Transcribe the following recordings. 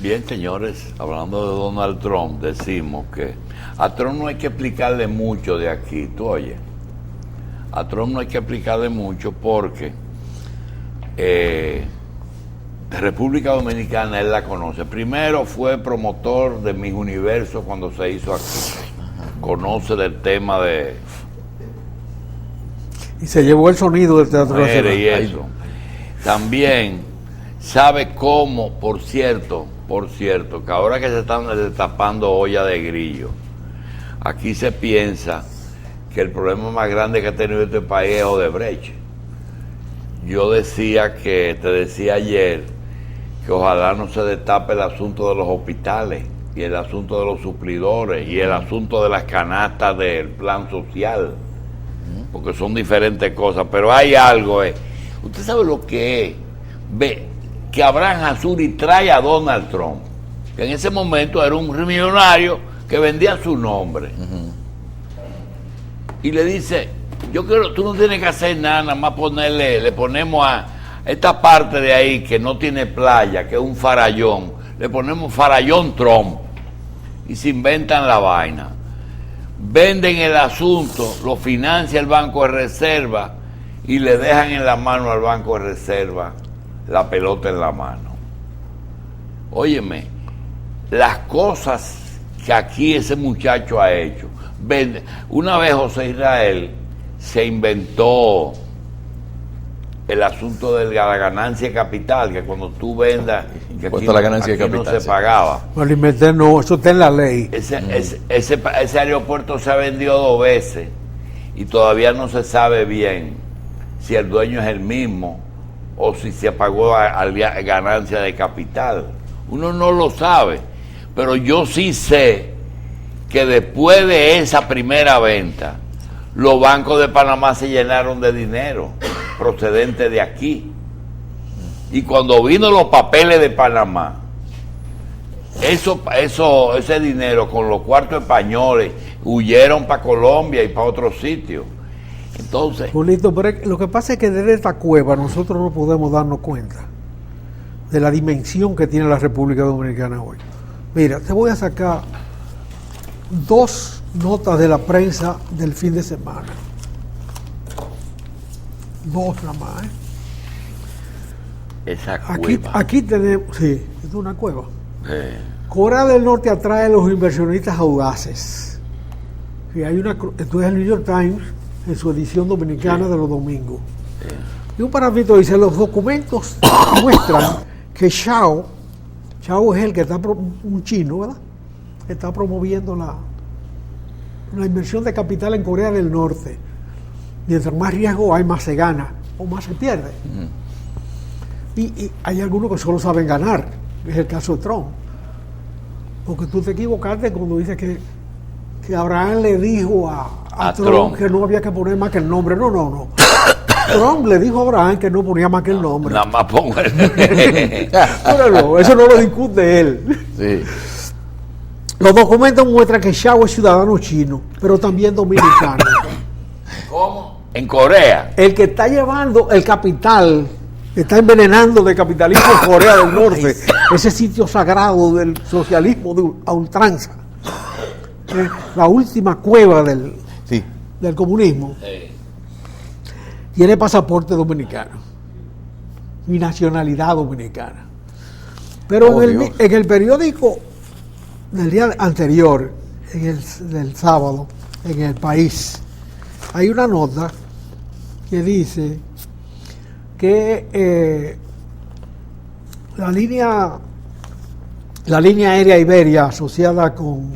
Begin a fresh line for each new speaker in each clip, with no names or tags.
Bien, señores, hablando de Donald Trump, decimos que a Trump no hay que explicarle mucho de aquí, tú oyes. A Trump no hay que explicarle mucho porque República Dominicana él la conoce. Primero fue promotor de Miss Universo cuando se hizo aquí. Conoce del tema de...
Y se llevó el sonido del Teatro Nacional.
Y eso. También sabe cómo, por cierto, que ahora que se están destapando olla de grillo, aquí se piensa que el problema más grande que ha tenido este país es Odebrecht. Yo te decía ayer, que ojalá no se destape el asunto de los hospitales, y el asunto de los suplidores, y el asunto de las canastas del plan social, porque son diferentes cosas, pero hay algo, usted sabe lo que es, ve, que Abraham Azuri trae a Donald Trump, que en ese momento era un millonario que vendía su nombre, y le dice, yo quiero, tú no tienes que hacer nada más le ponemos a esta parte de ahí que no tiene playa, que es un farallón, le ponemos farallón Trump, y se inventan la vaina, venden el asunto, lo financia el Banco de Reserva, y le dejan en la mano al Banco de Reserva la pelota en la mano. Óyeme, las cosas que aquí ese muchacho ha hecho. Una vez José Israel se inventó el asunto de la ganancia de capital, que cuando tú vendas, que aquí,
la ganancia de capital,
no se pagaba.
No lo inventé, no, eso está en la ley.
Ese aeropuerto se ha vendido 2 veces y todavía no se sabe bien si el dueño es el mismo o si se pagó a ganancia de capital. Uno no lo sabe, pero yo sí sé que después de esa primera venta, los bancos de Panamá se llenaron de dinero procedente de aquí. Y cuando vino los papeles de Panamá, ese dinero con los cuartos españoles huyeron para Colombia y para otros sitios. Entonces,
Julito, pero lo que pasa es que desde esta cueva nosotros no podemos darnos cuenta de la dimensión que tiene la República Dominicana hoy. Mira, te voy a sacar 2 notas de la prensa del fin de semana. 2 nada más,
esa cueva.
Aquí tenemos, sí, es una cueva. Corea del Norte atrae a los inversionistas audaces. Sí, entonces el New York Times, en su edición dominicana de los domingos. Y un parafito dice, los documentos muestran que Shao es el que está, un chino, ¿verdad? Que está promoviendo la inversión de capital en Corea del Norte. Mientras más riesgo hay, más se gana o más se pierde. Y hay algunos que solo saben ganar, es el caso de Trump. Porque tú te equivocaste cuando dices que Abraham le dijo a Trump que no había que poner más que el nombre. No. Trump le dijo a Abraham que no ponía más que el nombre.
Nada más pongo el
eso no lo discute él.
Sí.
Los documentos muestran que Shao es ciudadano chino, pero también dominicano.
¿Cómo? En Corea.
El que está llevando el capital, está envenenando de capitalismo en Corea del Norte, ese sitio sagrado del socialismo a ultranza. La última cueva del comunismo. Tiene pasaporte dominicano y nacionalidad dominicana. Pero en el periódico del día anterior, del sábado, en El País, hay una nota que dice que la línea aérea Iberia asociada con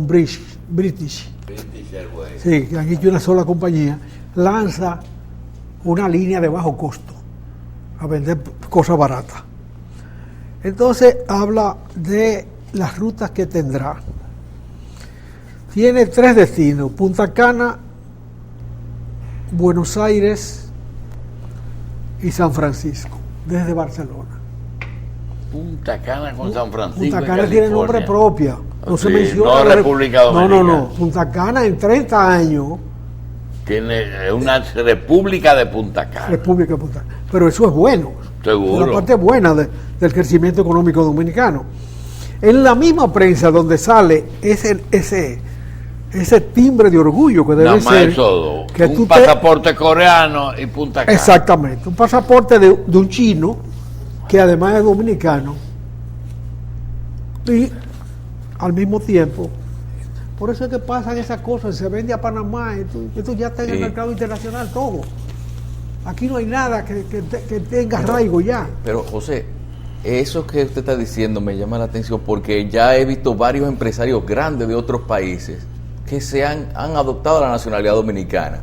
British Airways, sí, que aquí hay una sola compañía, lanza una línea de bajo costo a vender cosas baratas. Entonces habla de las rutas que tendrá. Tiene 3 destinos: Punta Cana, Buenos Aires y San Francisco, desde Barcelona.
Punta Cana con San Francisco.
Punta Cana tiene nombre propio. No se menciona.
No República Dominicana.
No. Punta Cana en 30 años.
Tiene una República de Punta Cana.
República de Punta Cana. Pero eso es bueno.
Seguro.
La parte buena del crecimiento económico dominicano. En la misma prensa donde sale ese timbre de orgullo que debe ser
eso,
que
un pasaporte coreano y Punta Cana.
Exactamente, un pasaporte de un chino que además es dominicano y al mismo tiempo, por eso es que pasan esas cosas, se vende a Panamá, esto ya está en el mercado internacional todo. Aquí no hay nada que tenga arraigo ya.
Pero José, eso que usted está diciendo me llama la atención porque ya he visto varios empresarios grandes de otros países que han adoptado la nacionalidad dominicana.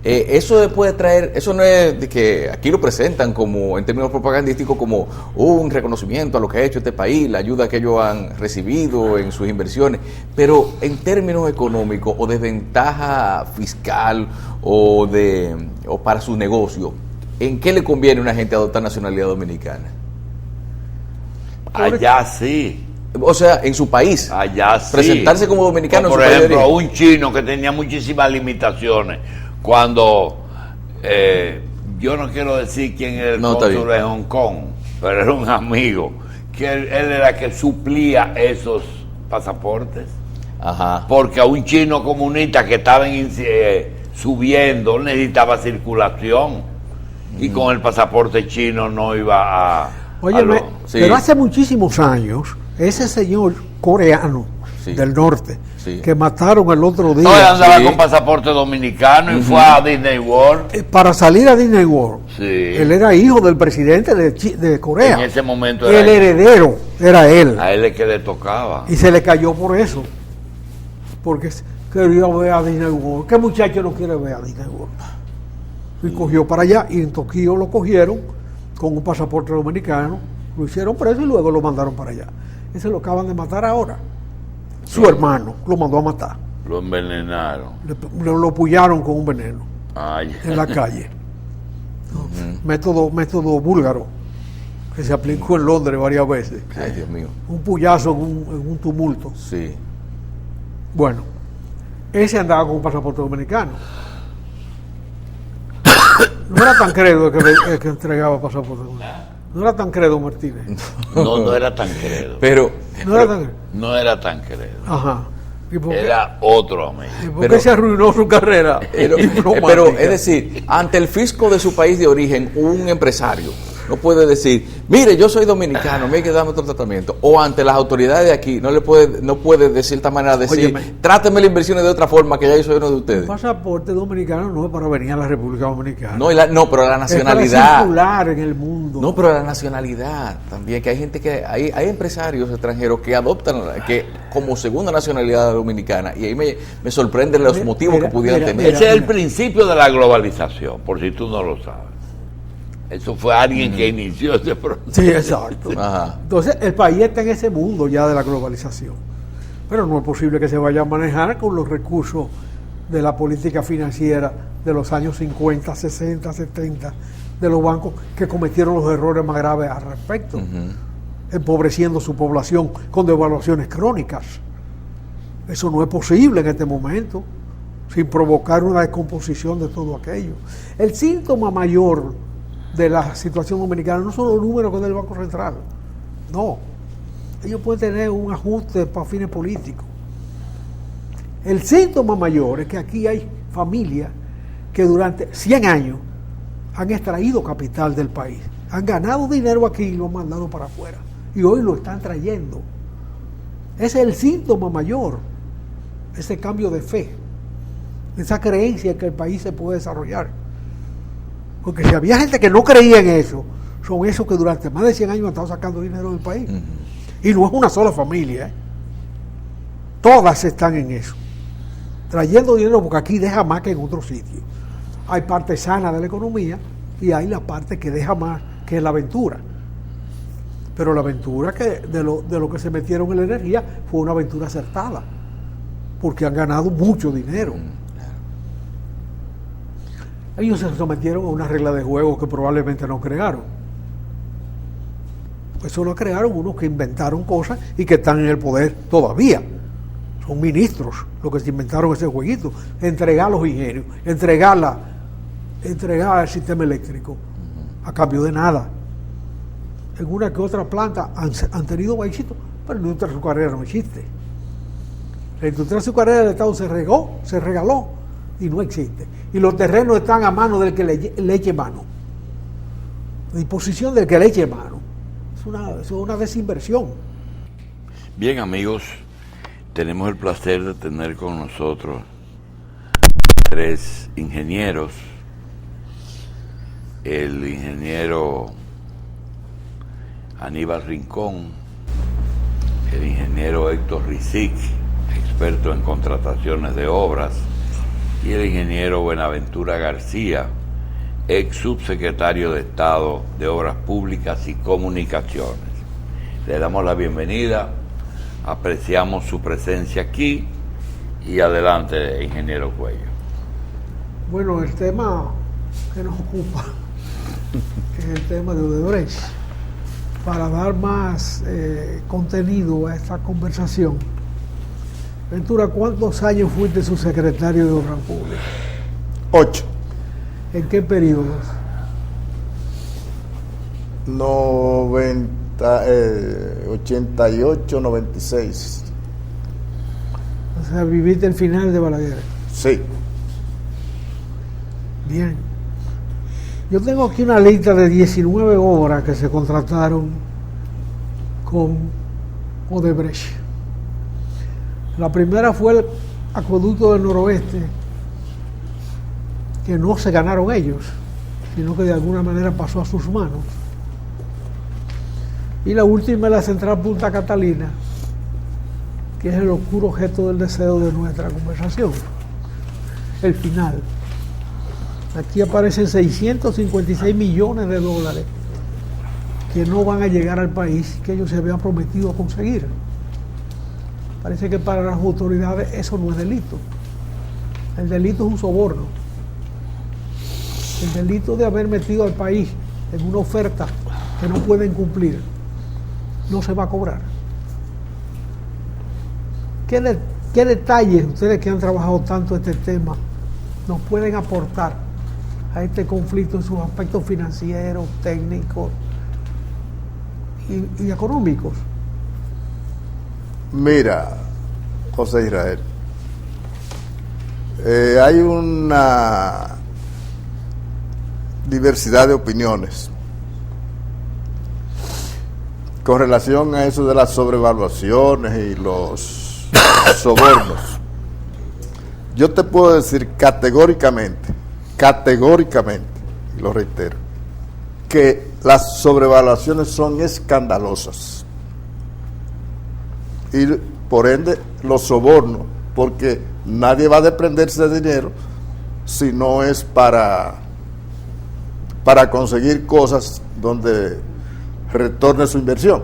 Eso puede traer, eso no es de que aquí lo presentan como, en términos propagandísticos, como un reconocimiento a lo que ha hecho este país, la ayuda que ellos han recibido en sus inversiones, pero en términos económicos o de ventaja fiscal o para su negocio, ¿en qué le conviene a una gente adoptar nacionalidad dominicana?
Allá sí.
O sea, en su país.
Allá sí.
Presentarse como dominicano
por
en su
ejemplo,
país.
un chino que tenía muchísimas limitaciones. Cuando, yo no quiero decir quién era el cónsul de Hong Kong, pero era un amigo, que él era que suplía esos pasaportes.
Ajá.
Porque a un chino comunista que estaba subiendo necesitaba circulación. Y con el pasaporte chino no iba a...
Óyeme, pero hace muchísimos años, ese señor coreano del norte, que mataron el otro día.
No, él andaba con pasaporte dominicano y fue a Disney World.
Para salir a Disney World. Él era hijo del presidente de Corea.
En ese momento
el heredero era él.
A él es que le tocaba.
Y se le cayó por eso. Porque quería ver a Disney World. ¿Qué muchacho no quiere ver a Disney World? Y cogió para allá, y en Tokio lo cogieron con un pasaporte dominicano, lo hicieron preso y luego lo mandaron para allá. Ese lo acaban de matar ahora. Su hermano lo mandó a matar.
Lo envenenaron.
Lo pullaron con un veneno.
Ay.
En la calle. Método búlgaro, que se aplicó en Londres varias veces.
Ay, Dios mío.
Un puyazo en un tumulto.
Sí.
Bueno, ese andaba con un pasaporte dominicano. No era tan credo el que entregaba pasaporte dominicano. No era tan credo Martínez.
No era tan credo.
Pero
no era tan credo.
Ajá.
Era otro amigo.
¿Y por qué se arruinó su carrera?
Pero es decir, ante el fisco de su país de origen, un empresario no puede decir, mire, yo soy dominicano, me hay que darme otro tratamiento. O ante las autoridades de aquí, no puede de cierta manera decir, tráteme las inversiones de otra forma, que ya yo soy uno de ustedes.
Un pasaporte dominicano no es para venir a la República Dominicana.
No, pero la nacionalidad.
Es para circular en el mundo.
No, pero la nacionalidad también, que hay gente hay empresarios extranjeros que adoptan que como segunda nacionalidad dominicana, y ahí me sorprenden los motivos que pudieran tener.
Ese es el principio de la globalización, por si tú no lo sabes. Eso fue alguien que inició ese proceso.
Sí, exacto.
Ajá.
Entonces, el país está en ese mundo ya de la globalización. Pero no es posible que se vaya a manejar con los recursos de la política financiera de los años 50, 60, 70, de los bancos que cometieron los errores más graves al respecto, empobreciendo su población con devaluaciones crónicas. Eso no es posible en este momento, sin provocar una descomposición de todo aquello. El síntoma mayor de la situación dominicana no son los números que da el Banco Central, no, ellos pueden tener un ajuste para fines políticos. El síntoma mayor es que aquí hay familias que durante 100 años han extraído capital del país, han ganado dinero aquí y lo han mandado para afuera, y hoy lo están trayendo. Ese es el síntoma mayor, ese cambio de fe, esa creencia en que el país se puede desarrollar. Porque si había gente que no creía en eso, son esos que durante más de 100 años han estado sacando dinero del país. Y no es una sola familia, todas están en eso, trayendo dinero, porque aquí deja más que en otros sitios. Hay parte sana de la economía y hay la parte que deja más, que es la aventura. Pero la aventura que de lo que se metieron en la energía fue una aventura acertada, porque han ganado mucho dinero. Ellos se sometieron a una regla de juego que probablemente no crearon. Eso lo crearon unos que inventaron cosas y que están en el poder todavía. Son ministros los que se inventaron ese jueguito. Entregar los ingenios, entregar el sistema eléctrico a cambio de nada. en una que otra planta han tenido baixitos, pero la industria azucarera no existe. La industria azucarera del Estado se regaló y no existe. Y los terrenos están a mano del que le eche mano. A disposición del que le eche mano. Es una desinversión.
Bien, amigos, tenemos el placer de tener con nosotros 3 ingenieros. El ingeniero Aníbal Rincón, el ingeniero Héctor Rizic, experto en contrataciones de obras, y el ingeniero Buenaventura García, ex subsecretario de Estado de Obras Públicas y Comunicaciones. Le damos la bienvenida, apreciamos su presencia aquí y adelante, ingeniero Cuello.
Bueno, el tema que nos ocupa es el tema de Odebrecht. Para dar más contenido a esta conversación, Ventura, ¿cuántos años fuiste subsecretario de Obras Públicas?
8.
¿En qué periodos?
88, 96.
O sea, viviste el final de Balaguer.
Sí.
Bien. Yo tengo aquí una lista de 19 obras que se contrataron con Odebrecht. La primera fue el acueducto del Noroeste, que no se ganaron ellos, sino que de alguna manera pasó a sus manos. Y la última es la central Punta Catalina, que es el oscuro objeto del deseo de nuestra conversación. El final. Aquí aparecen 656 millones de dólares que no van a llegar al país que ellos se habían prometido conseguir. Parece que para las autoridades eso no es delito. El delito es un soborno. El delito de haber metido al país en una oferta que no pueden cumplir no se va a cobrar. ¿Qué detalles ustedes que han trabajado tanto este tema nos pueden aportar a este conflicto en sus aspectos financieros, técnicos y económicos?
Mira, José Israel, hay una diversidad de opiniones con relación a eso de las sobrevaluaciones y los sobornos. Yo te puedo decir categóricamente, y lo reitero, que las sobrevaluaciones son escandalosas. Y por ende los sobornos, porque nadie va a desprenderse de dinero si no es para conseguir cosas donde retorne su inversión.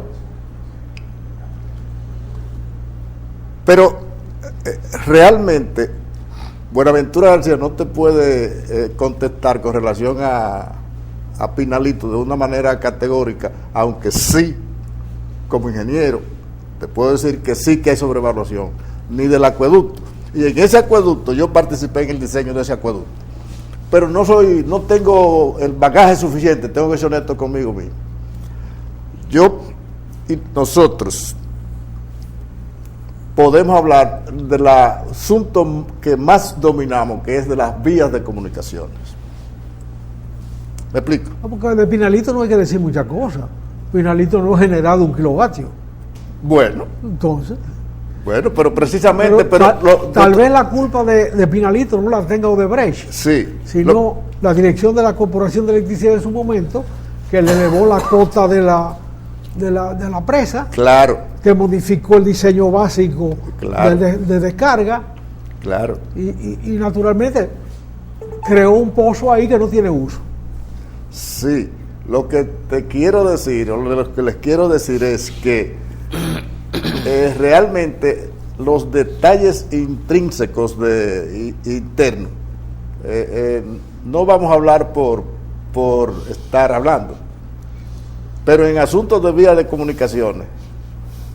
Pero realmente Buenaventura García no te puede contestar con relación a Pinalito de una manera categórica, aunque sí, como ingeniero, te puedo decir que sí que hay sobrevaluación, ni del acueducto. Y en ese acueducto yo participé en el diseño de ese acueducto. Pero no tengo el bagaje suficiente, tengo que ser honesto conmigo mismo. Yo y nosotros podemos hablar del asunto que más dominamos, que es de las vías de comunicaciones. ¿Me explico?
Porque de Pinalito no hay que decir muchas cosas. Pinalito no ha generado 1 kilovatio.
Bueno.
Entonces.
Bueno, pero precisamente...
Tal vez la culpa de Pinalito no la tenga Odebrecht.
Sí.
Sino la dirección de la Corporación de Electricidad en su momento, que le elevó la cota de la presa.
Claro.
Que modificó el diseño básico, claro, de descarga.
Claro.
Y naturalmente creó un pozo ahí que no tiene uso.
Sí. Lo que te quiero decir, o lo que les quiero decir es que realmente los detalles intrínsecos internos, no vamos a hablar por estar hablando, pero en asuntos de vías de comunicaciones,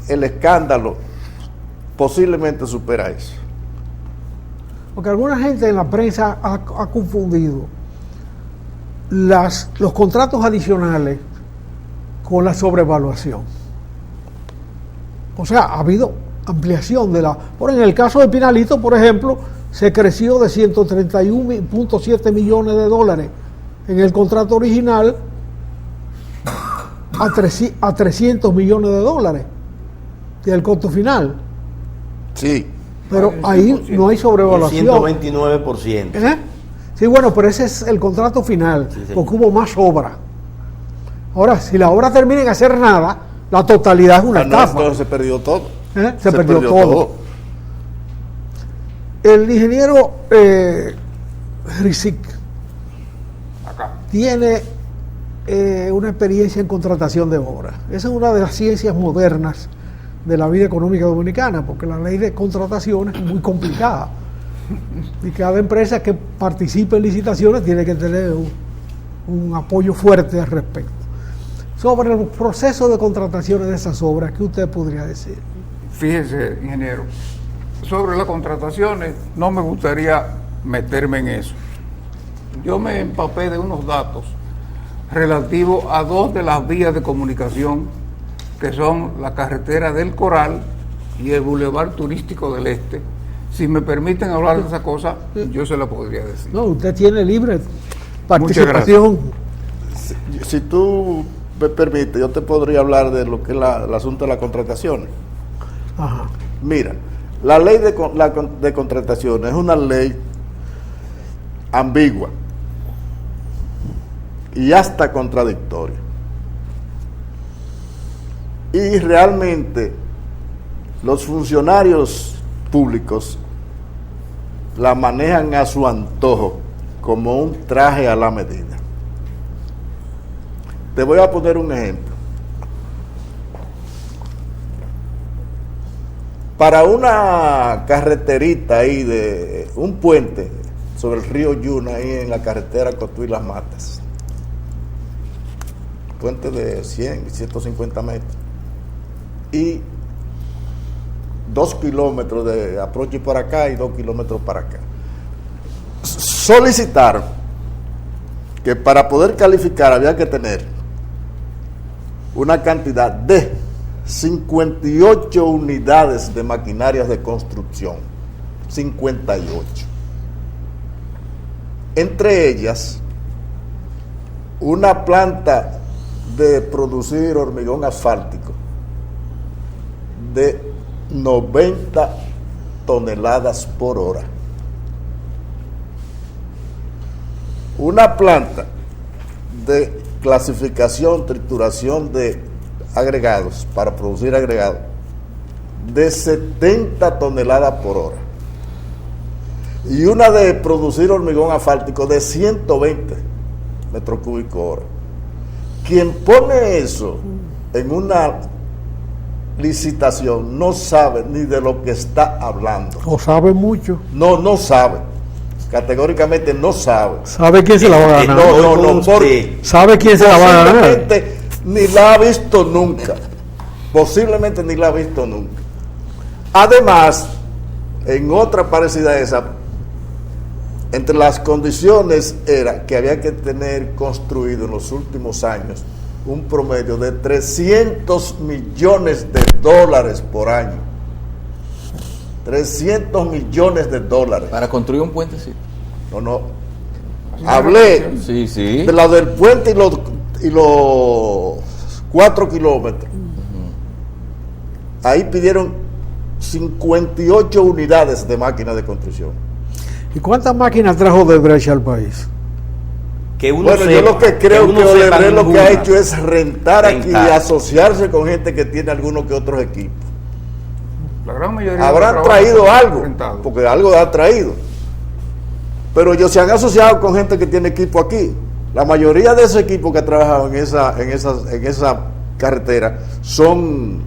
el escándalo posiblemente supera eso.
Porque alguna gente en la prensa ha confundido los contratos adicionales con la sobrevaluación. O sea, ha habido ampliación de la... en el caso de Pinalito, por ejemplo, se creció de 131.7 millones de dólares en el contrato original a 300 millones de dólares del costo final.
Sí.
Pero ahí no hay sobrevaluación.
129%.
Sí, bueno, pero ese es el contrato final, sí, porque hubo más obra. Ahora, si la obra termina en hacer nada, la totalidad es una estafa.
Entonces se perdió todo.
Se perdió todo. El ingeniero Rizik tiene una experiencia en contratación de obra. Esa es una de las ciencias modernas de la vida económica dominicana, porque la ley de contrataciones es muy complicada y cada empresa que participe en licitaciones tiene que tener un apoyo fuerte al respecto. Sobre el proceso de contrataciones de esas obras, ¿qué usted podría decir?
Fíjese, ingeniero, sobre las contrataciones no me gustaría meterme en eso. Yo me empapé de unos datos relativos a dos de las vías de comunicación, que son la carretera del Coral y el Boulevard Turístico del Este. Si me permiten hablar de esa cosa, yo se la podría decir.
No, usted tiene libre participación.
Si tú me permites, yo te podría hablar de lo que es el asunto de las contrataciones.
Ajá.
Mira, la ley de contrataciones es una ley ambigua y hasta contradictoria. Y realmente los funcionarios públicos la manejan a su antojo como un traje a la medida. Te voy a poner un ejemplo. Para una carreterita ahí de un puente sobre el río Yuna, ahí en la carretera Cotuí Las Matas, puente de 100, 150 metros, y 2 kilómetros de aproche por acá y 2 kilómetros para acá. Solicitaron que para poder calificar había que tener una cantidad de 58 unidades de maquinarias de construcción, 58. Entre ellas, una planta de producir hormigón asfáltico de 90 toneladas por hora. Una planta de clasificación, trituración de agregados, para producir agregados, de 70 toneladas por hora. Y una de producir hormigón asfáltico de 120 metros cúbicos hora. Quien pone eso en una licitación no sabe ni de lo que está hablando.
O sabe mucho.
No sabe. Categóricamente no sabe.
¿Sabe quién se la va a ganar?
No.
¿Sabe quién se la va a ganar?
Posiblemente ni la ha visto nunca. Posiblemente ni la ha visto nunca. Además, en otra parecida a esa, entre las condiciones era que había que tener construido en los últimos años un promedio de 300 millones de dólares por año. 300 millones de dólares.
Para construir un puente, sí.
No. Hablé
Sí.
de la del puente y los 4 kilómetros. Ahí pidieron 58 unidades de máquinas de construcción.
¿Y cuántas máquinas trajo Odebrecht al país?
Yo lo que creo que Odebrecht lo que ha hecho es rentar aquí y asociarse con gente que tiene algunos que otros equipos.
La gran mayoría
habrán traído algo, porque algo ha traído. Pero ellos se han asociado con gente que tiene equipo aquí. La mayoría de esos equipos que ha trabajado en esa carretera son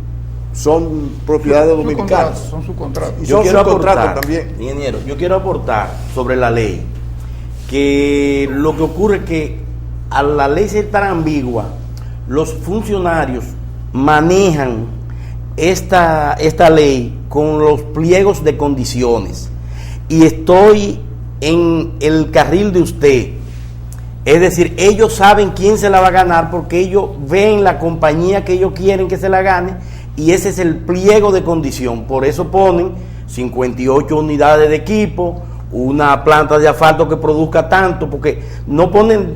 propiedad de dominicanos.
Son subcontratos.
Yo quiero aportar también. Ingeniero, yo quiero aportar sobre la ley que lo que ocurre es que al la ley ser tan ambigua, los funcionarios manejan esta ley con los pliegos de condiciones, y estoy en el carril de usted. Es decir, ellos saben quién se la va a ganar porque ellos ven la compañía que ellos quieren que se la gane y ese es el pliego de condición. Por eso ponen 58 unidades de equipo, una planta de asfalto que produzca tanto, porque no ponen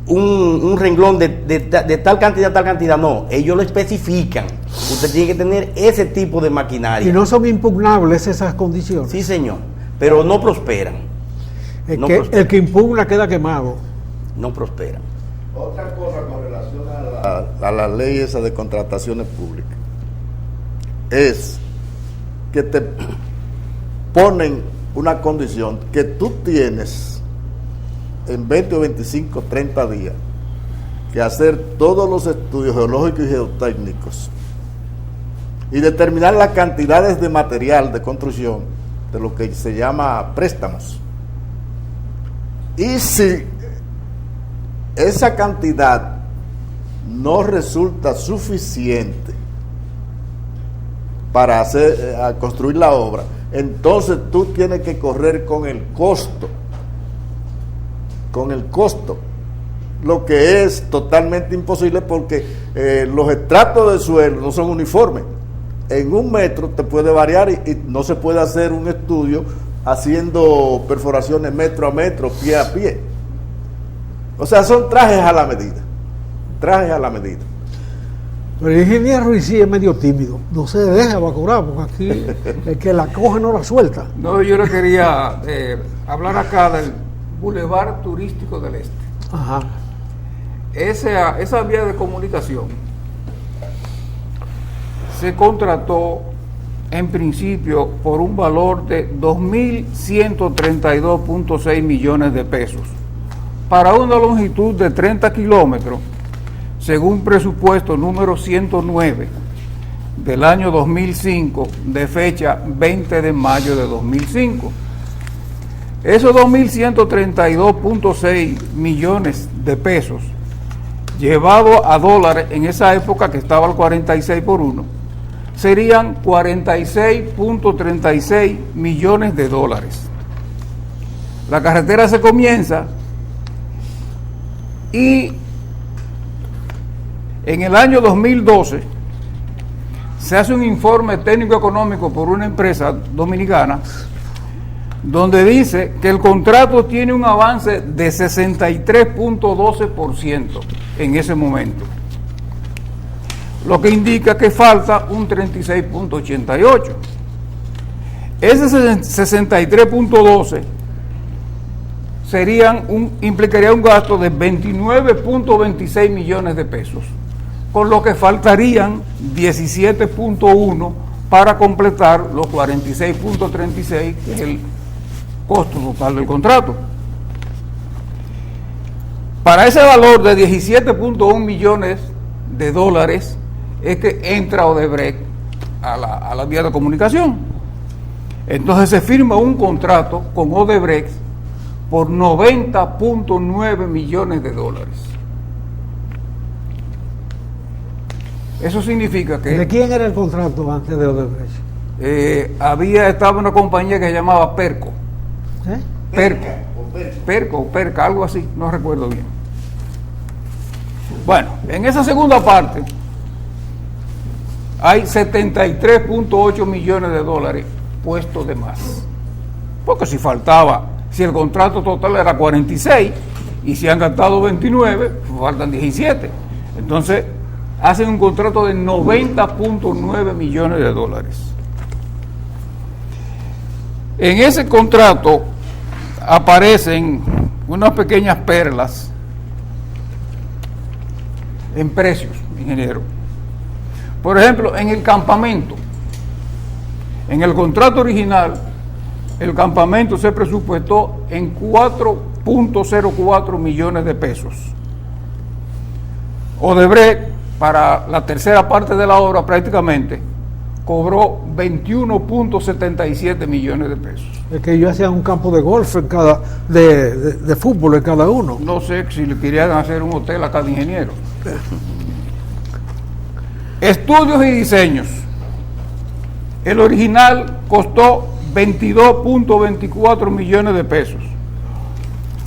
un renglón de tal cantidad a tal cantidad, no, ellos lo especifican. Usted tiene que tener ese tipo de maquinaria.
Y no son impugnables esas condiciones.
Sí, señor, pero no prosperan.
El que impugna queda quemado.
No prosperan.
Otra cosa con relación a la ley esa de contrataciones públicas es que te ponen una condición que tú tienes en 20 o 25, 30 días que hacer todos los estudios geológicos y geotécnicos y determinar las cantidades de material de construcción de lo que se llama préstamos. Y si esa cantidad no resulta suficiente para construir la obra, entonces tú tienes que correr con el costo, lo que es totalmente imposible porque los estratos de suelo no son uniformes. En 1 metro te puede variar y no se puede hacer un estudio haciendo perforaciones metro a metro, pie a pie. O sea, son trajes a la medida.
Pero el ingeniero Ruiz sí es medio tímido, no se deja evacuar, porque aquí el que la coge no la suelta.
No, yo le quería hablar acá del Boulevard Turístico del Este.
Ajá.
Esa vía de comunicación se contrató en principio por un valor de 2.132.6 millones de pesos para una longitud de 30 kilómetros, según presupuesto número 109 del año 2005, de fecha 20 de mayo de 2005. Esos 2.132.6 millones de pesos, llevado a dólares en esa época que estaba al 46 por 1, serían 46.36 millones de dólares. La carretera se comienza y en el año 2012 se hace un informe técnico económico por una empresa dominicana donde dice que el contrato tiene un avance de 63.12% en ese momento, lo que indica que falta un 36.88%. Ese 63.12 implicaría un gasto de 29.26 millones de pesos, con lo que faltarían 17.1 para completar los 46.36, que es el costo total del contrato. Para ese valor de 17.1 millones de dólares es que entra Odebrecht a la vía de comunicación. Entonces se firma un contrato con Odebrecht por 90.9 millones de dólares. Eso significa que...
¿De quién era el contrato antes de Odebrecht?
Estaba una compañía que se llamaba Perco. Perca, algo así, no recuerdo bien. Bueno, en esa segunda parte hay 73.8 millones de dólares puestos de más. Porque si el contrato total era 46 y si han gastado 29, faltan 17. Entonces, hacen un contrato de 90.9 millones de dólares. En ese contrato aparecen unas pequeñas perlas en precios, ingeniero. Por ejemplo, en el campamento, en el contrato original, el campamento se presupuestó en 4.04 millones de pesos. Odebrecht, para la tercera parte de la obra prácticamente, cobró 21.77 millones de pesos.
Es que ellos hacían un campo de golf en de fútbol en cada uno.
No sé si le querían hacer un hotel a cada ingeniero. Estudios y diseños. El original costó 22.24 millones de pesos.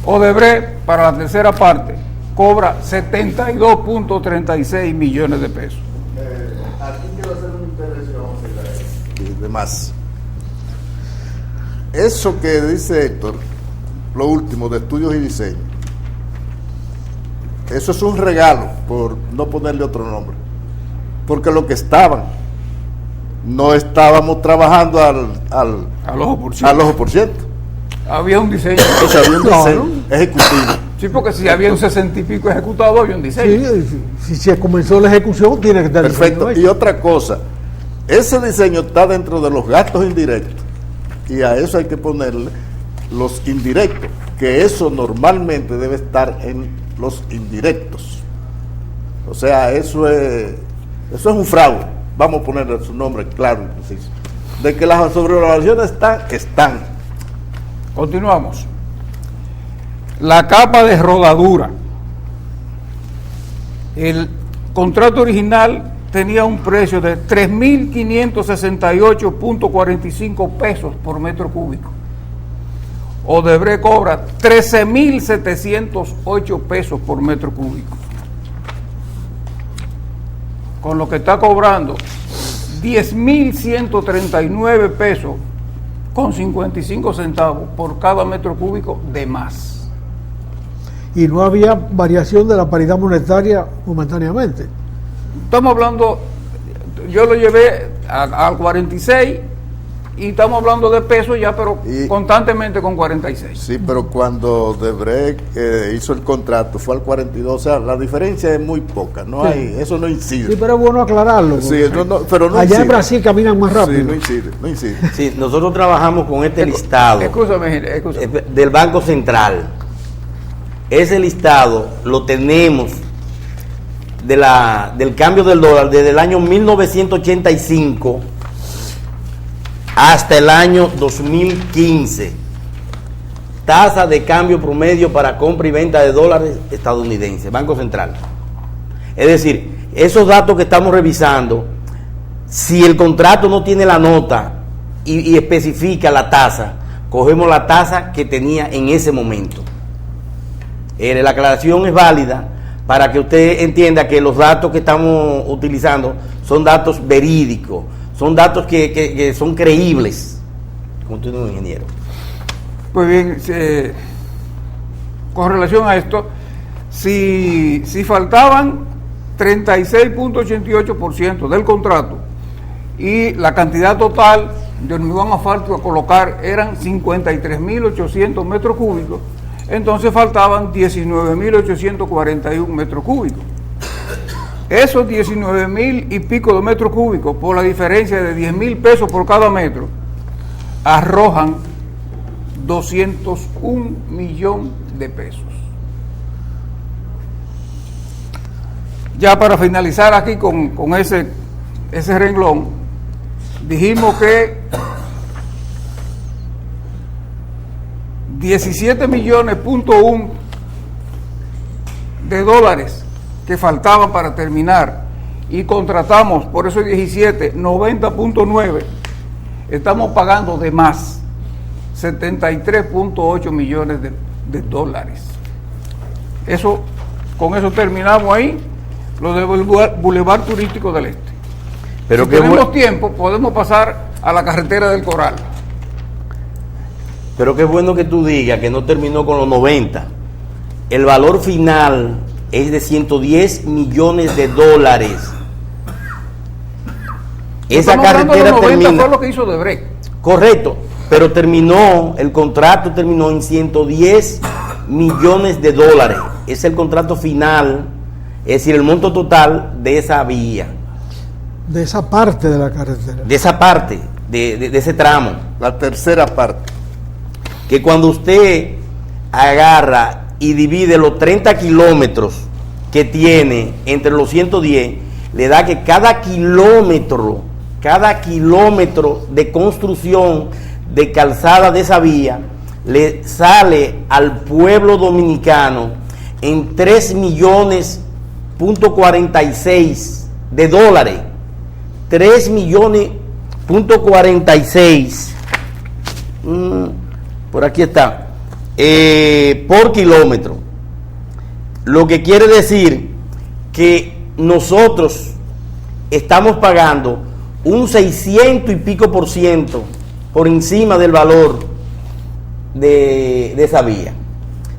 Odebrecht, para la tercera parte, cobra 72.36 millones de pesos.
Aquí quiero hacer una intervención y demás. Eso que dice Héctor, lo último de estudios y diseño, eso es un regalo, por no ponerle otro nombre, porque lo que estaban, no estábamos trabajando al ojo por ciento.
Había un diseño.
O sea, había un diseño ejecutivo.
Sí, porque si había un 60 y pico ejecutado, había un diseño.
Sí, si se comenzó la ejecución, tiene que estar el
Perfecto.
diseño
Y otra cosa, ese diseño está dentro de los gastos indirectos, y a eso hay que ponerle los indirectos, que eso normalmente debe estar en los indirectos. O sea, eso es un fraude. Vamos a ponerle su nombre claro y preciso. De que las sobrevaloraciones están.
Continuamos. La capa de rodadura. El contrato original tenía un precio de 3.568.45 pesos por metro cúbico. Odebrecht cobra 13.708 pesos por metro cúbico. Con lo que está cobrando 10.139 pesos con 55 centavos por cada metro cúbico de más.
Y no había variación de la paridad monetaria momentáneamente.
Estamos hablando, yo lo llevé al 46 y estamos hablando de pesos ya, pero constantemente con 46.
Sí, pero cuando Odebrecht hizo el contrato fue al 42, o sea, la diferencia es muy poca, no
Sí.
hay, eso no incide.
Sí, pero es bueno aclararlo.
Sí, pero no
allá
incide.
en Brasil caminan más rápido.
Sí, no incide.
Sí, nosotros trabajamos con este listado
Escúchame.
del Banco Central. Ese listado lo tenemos del cambio del dólar desde el año 1985 hasta el año 2015. Tasa de cambio promedio para compra y venta de dólares estadounidenses, Banco Central. Es decir, esos datos que estamos revisando, si el contrato no tiene la nota y especifica la tasa, cogemos la tasa que tenía en ese momento. La aclaración es válida para que usted entienda que los datos que estamos utilizando son datos verídicos, son datos que son creíbles. Continúe, ingeniero.
Pues bien, con relación a esto, si faltaban 36.88% del contrato y la cantidad total de hormigón asfáltico a colocar eran 53.800 metros cúbicos, entonces faltaban 19.841 metros cúbicos. Esos 19.000 y pico de metros cúbicos, por la diferencia de 10.000 pesos por cada metro, arrojan 201 millones de pesos. Ya para finalizar aquí con ese renglón, dijimos que 17 millones.1 de dólares que faltaban para terminar y contratamos por esos 17, 90.9, estamos pagando de más 73.8 millones de dólares. Eso, con eso terminamos ahí lo del Boulevard Turístico del Este.
Pero
si tenemos tiempo, podemos pasar a la carretera del Coral.
Pero qué bueno que tú digas que no terminó con los 90. El valor final es de 110 millones de dólares. Esa carretera termina.
Fue lo que hizo Odebrecht.
Correcto, pero el contrato terminó en 110 millones de dólares. Es el contrato final, es decir, el monto total de esa vía.
De esa parte de la carretera.
De esa parte, de ese tramo.
La tercera parte.
Que cuando usted agarra y divide los 30 kilómetros que tiene entre los 110, le da que cada kilómetro de construcción de calzada de esa vía le sale al pueblo dominicano en 3.46 de dólares. 3.46. Por aquí está. por kilómetro. Lo que quiere decir que nosotros estamos pagando un 600 y pico % por encima del valor de esa vía.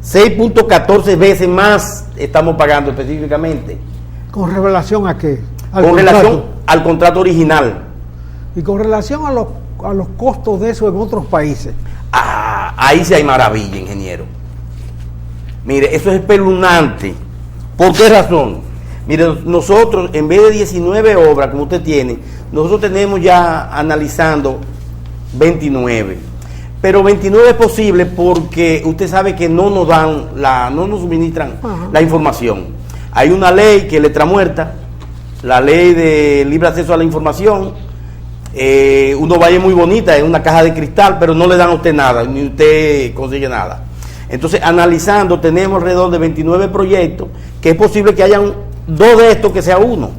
6.14 veces más estamos pagando específicamente.
¿Con relación a qué?
Con relación al contrato original.
Y con relación a los costos de eso en otros países.
Ahí sí hay maravilla, ingeniero. Mire, eso es espeluznante. ¿Por qué razón? Mire, nosotros, en vez de 19 obras como usted tiene, nosotros tenemos ya analizando 29. Pero 29 es posible porque usted sabe que no nos dan no nos suministran la información. Hay una ley que es letra muerta, la ley de libre acceso a la información. Uno vaya muy bonita, es una caja de cristal, pero no le dan a usted nada, ni usted consigue nada. Entonces, analizando, tenemos alrededor de 29 proyectos, que es posible que hayan 2 de estos que sea uno.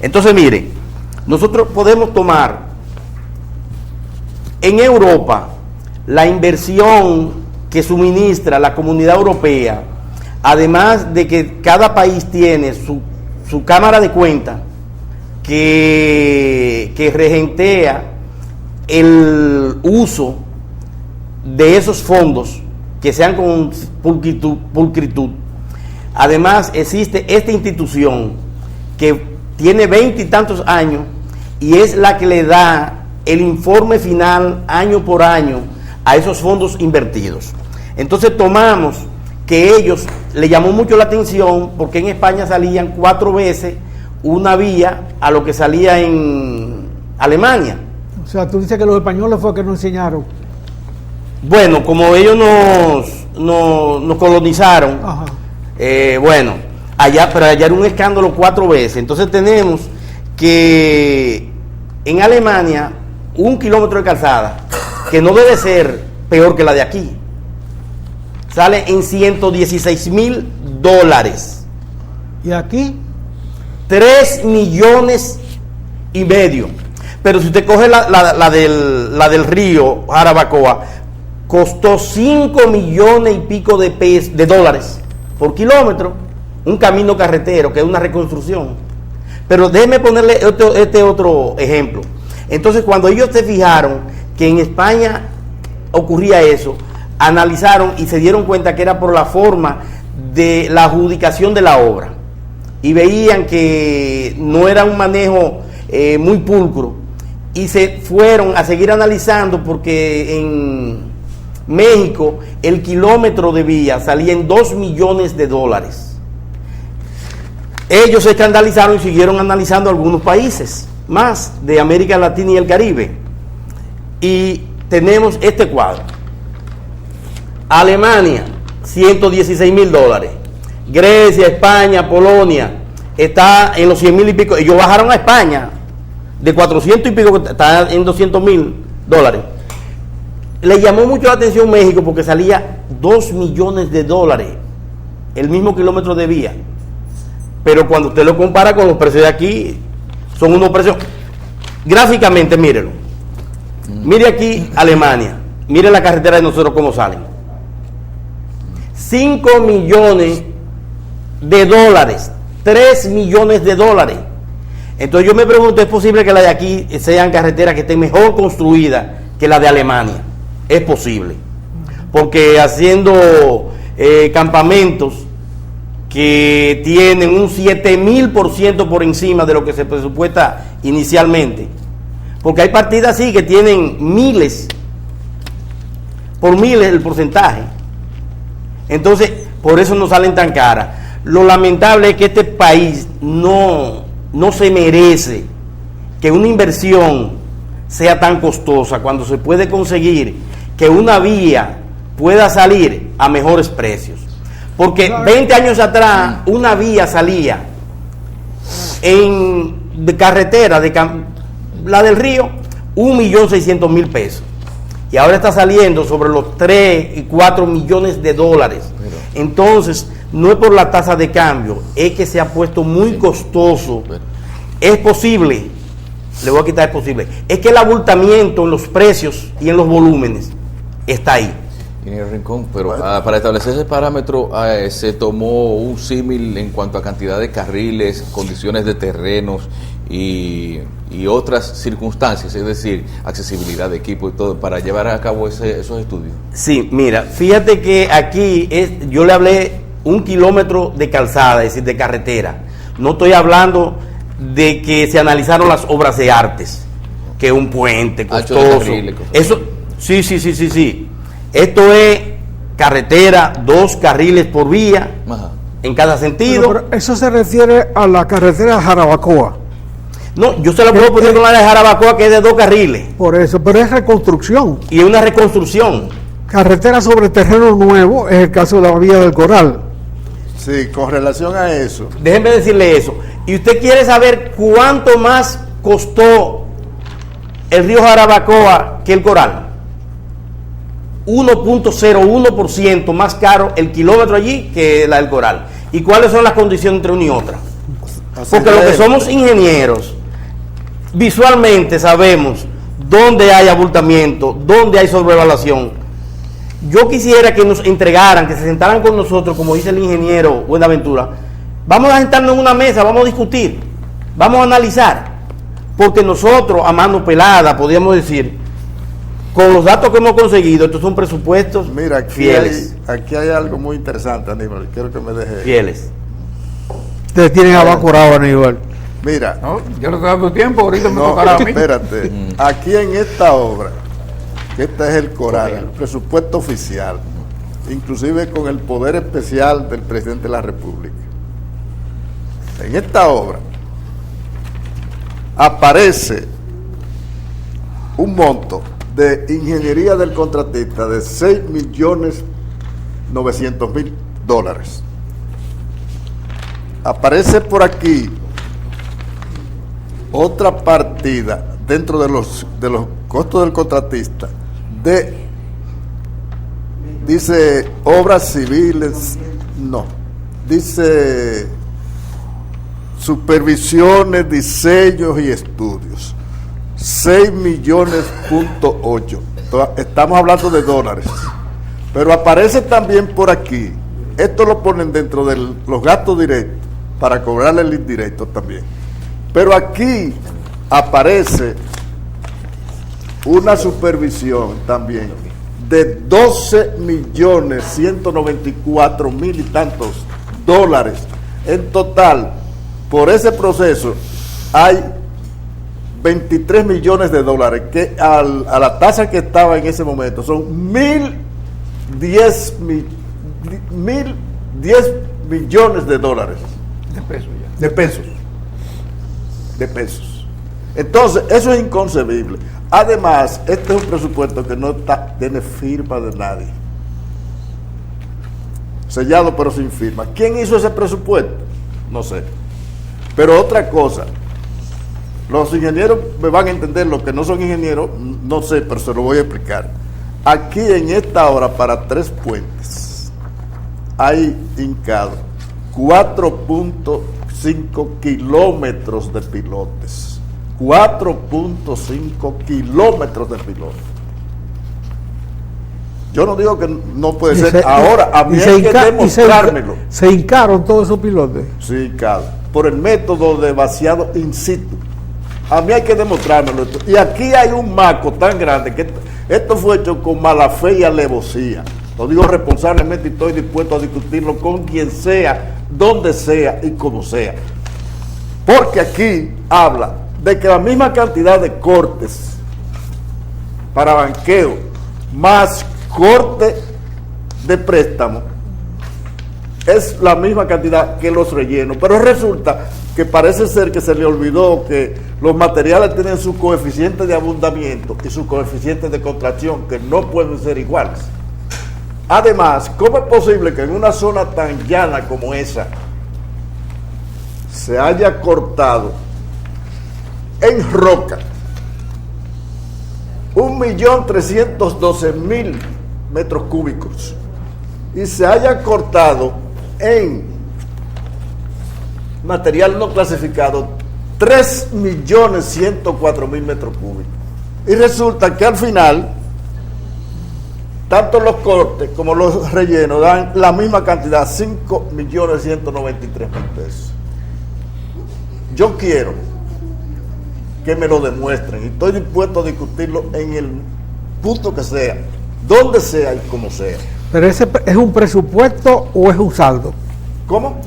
Entonces, mire, nosotros podemos tomar en Europa la inversión que suministra la Comunidad Europea, además de que cada país tiene su cámara de cuentas que regentea el uso de esos fondos que sean con pulcritud. Además existe esta institución que tiene 20 y tantos años y es la que le da el informe final año por año a esos fondos invertidos. Entonces tomamos que ellos le llamó mucho la atención porque en España salían 4 veces una vía a lo que salía en Alemania.
O sea, tú dices que los españoles fue que nos enseñaron.
Bueno, como ellos nos colonizaron, bueno, pero allá era un escándalo 4 veces. Entonces tenemos que en Alemania 1 kilómetro de calzada, que no debe ser peor que la de aquí, sale en $116,000.
¿Y aquí?
3,5 millones. Pero si usted coge la del río Jarabacoa, costó 5 millones y pico de dólares por kilómetro, un camino carretero, que es una reconstrucción. Pero déjeme ponerle este otro ejemplo. Entonces, cuando ellos se fijaron que en España ocurría eso, analizaron y se dieron cuenta que era por la forma de la adjudicación de la obra. Y veían que no era un manejo muy pulcro. Y se fueron a seguir analizando porque en México el kilómetro de vía salía en $2 millones. Ellos se escandalizaron y siguieron analizando algunos países más de América Latina y el Caribe. Y tenemos este cuadro. Alemania, $116,000. Grecia, España, Polonia, está en los 100,000 y pico. Ellos bajaron a España de 400 y pico, está en $200,000. Le llamó mucho la atención México porque salía $2 millones, el mismo kilómetro de vía. Pero cuando usted lo compara con los precios de aquí, son unos precios. Gráficamente, mírelo. Mire aquí Alemania, mire la carretera de nosotros cómo salen. $5 millones, $3 millones. Entonces yo me pregunto, ¿es posible que la de aquí sean carreteras que estén mejor construidas que la de Alemania? Es posible, porque haciendo campamentos que tienen un 7,000% por encima de lo que se presupuesta inicialmente, porque hay partidas así que tienen miles el porcentaje. Entonces, por eso no salen tan caras. Lo lamentable es que este país no se merece que una inversión sea tan costosa cuando se puede conseguir que una vía pueda salir a mejores precios. Porque 20 años atrás una vía salía de carretera, la del río, $1,600,000. Y ahora está saliendo sobre los 3 y 4 millones de dólares. Entonces, no es por la tasa de cambio, es que se ha puesto muy costoso. Es posible, le voy a quitar, es posible, es que el abultamiento en los precios y en los volúmenes está ahí.
Ingeniero Rincón, pero para establecer ese parámetro se tomó un símil en cuanto a cantidad de carriles, condiciones de terrenos y otras circunstancias, es decir, accesibilidad de equipo y todo, para llevar a cabo esos estudios.
Sí, mira, fíjate que aquí yo le hablé 1 kilómetro de calzada, es decir, de carretera. No estoy hablando de que se analizaron las obras de artes, que un puente costoso. Eso, sí. Esto es carretera, 2 carriles por vía. Ajá. En cada sentido.
Pero eso se refiere a la carretera de Jarabacoa.
No, yo se lo puedo poner con la de Jarabacoa, que es de 2 carriles.
Por eso, pero es reconstrucción.
Y es una reconstrucción.
Carretera sobre terreno nuevo es el caso de la vía del Coral.
Sí, con relación a eso.
Déjenme decirle eso. ¿Y usted quiere saber cuánto más costó el río Jarabacoa que el Coral? 1.01% más caro el kilómetro allí que la del Coral. ¿Y cuáles son las condiciones entre una y otra? Porque los que somos ingenieros, visualmente sabemos dónde hay abultamiento, dónde hay sobrevaluación. Yo quisiera que nos entregaran, que se sentaran con nosotros, como dice el ingeniero Buenaventura. Vamos a sentarnos en una mesa, vamos a discutir, vamos a analizar. Porque nosotros, a mano pelada, podríamos decir, con los datos que hemos conseguido, estos son presupuestos fieles.
Aquí hay algo muy interesante, Aníbal, quiero que me deje.
Fieles.
Ustedes tienen abacorado, Aníbal.
Mira.
No, yo no estoy dando tiempo, ahorita me tocará a mí.
Espérate, aquí en esta obra, que este es el Coral, el presupuesto oficial, inclusive con el poder especial del presidente de la República. En esta obra aparece un monto de ingeniería del contratista de $6.900.000. Aparece por aquí otra partida dentro de los costos del contratista dice obras civiles, no, dice supervisiones, diseños y estudios, 6.800.000. Estamos hablando de dólares. Pero aparece también por aquí, esto lo ponen dentro de los gastos directos para cobrarle el indirecto también. Pero aquí aparece una supervisión también de 12.194.000 y tantos dólares. En total, por ese proceso hay 23 millones de dólares, que a la tasa que estaba en ese momento son 1.010 millones de dólares.
De pesos ya.
De pesos. Entonces, eso es inconcebible. Además, este es un presupuesto que no tiene firma de nadie. Sellado pero sin firma. ¿Quién hizo ese presupuesto? No sé. Pero otra cosa, los ingenieros me van a entender, los que no son ingenieros, no sé, pero se lo voy a explicar. Aquí en esta obra, para 3 puentes, hay hincado 4.5 kilómetros de pilotes. 4.5 kilómetros de pilotes. Yo no digo que no puede ser. Ahora, a mí hay que demostrármelo.
¿Se hincaron todos esos pilotes?
Sí, claro. Por el método de vaciado in situ. A mí hay que demostrármelo. Y aquí hay un maco tan grande que esto fue hecho con mala fe y alevosía. Lo digo responsablemente y estoy dispuesto a discutirlo con quien sea, donde sea y como sea. Porque aquí habla de que la misma cantidad de cortes para banqueo más corte de préstamo es la misma cantidad que los rellenos, pero resulta que parece ser que se le olvidó que los materiales tienen su coeficiente de abundamiento y su coeficiente de contracción, que no pueden ser iguales. Además, ¿cómo es posible que en una zona tan llana como esa se haya cortado en roca 1.312.000 metros cúbicos y se haya cortado en material no clasificado 3.104.000 metros cúbicos? Y resulta que al final tanto los cortes como los rellenos dan la misma cantidad, 5.193.000 pesos. Yo quiero que me lo demuestren y estoy dispuesto a discutirlo en el punto que sea, donde sea y como sea.
¿Pero ese es un presupuesto o es un saldo?
¿Cómo?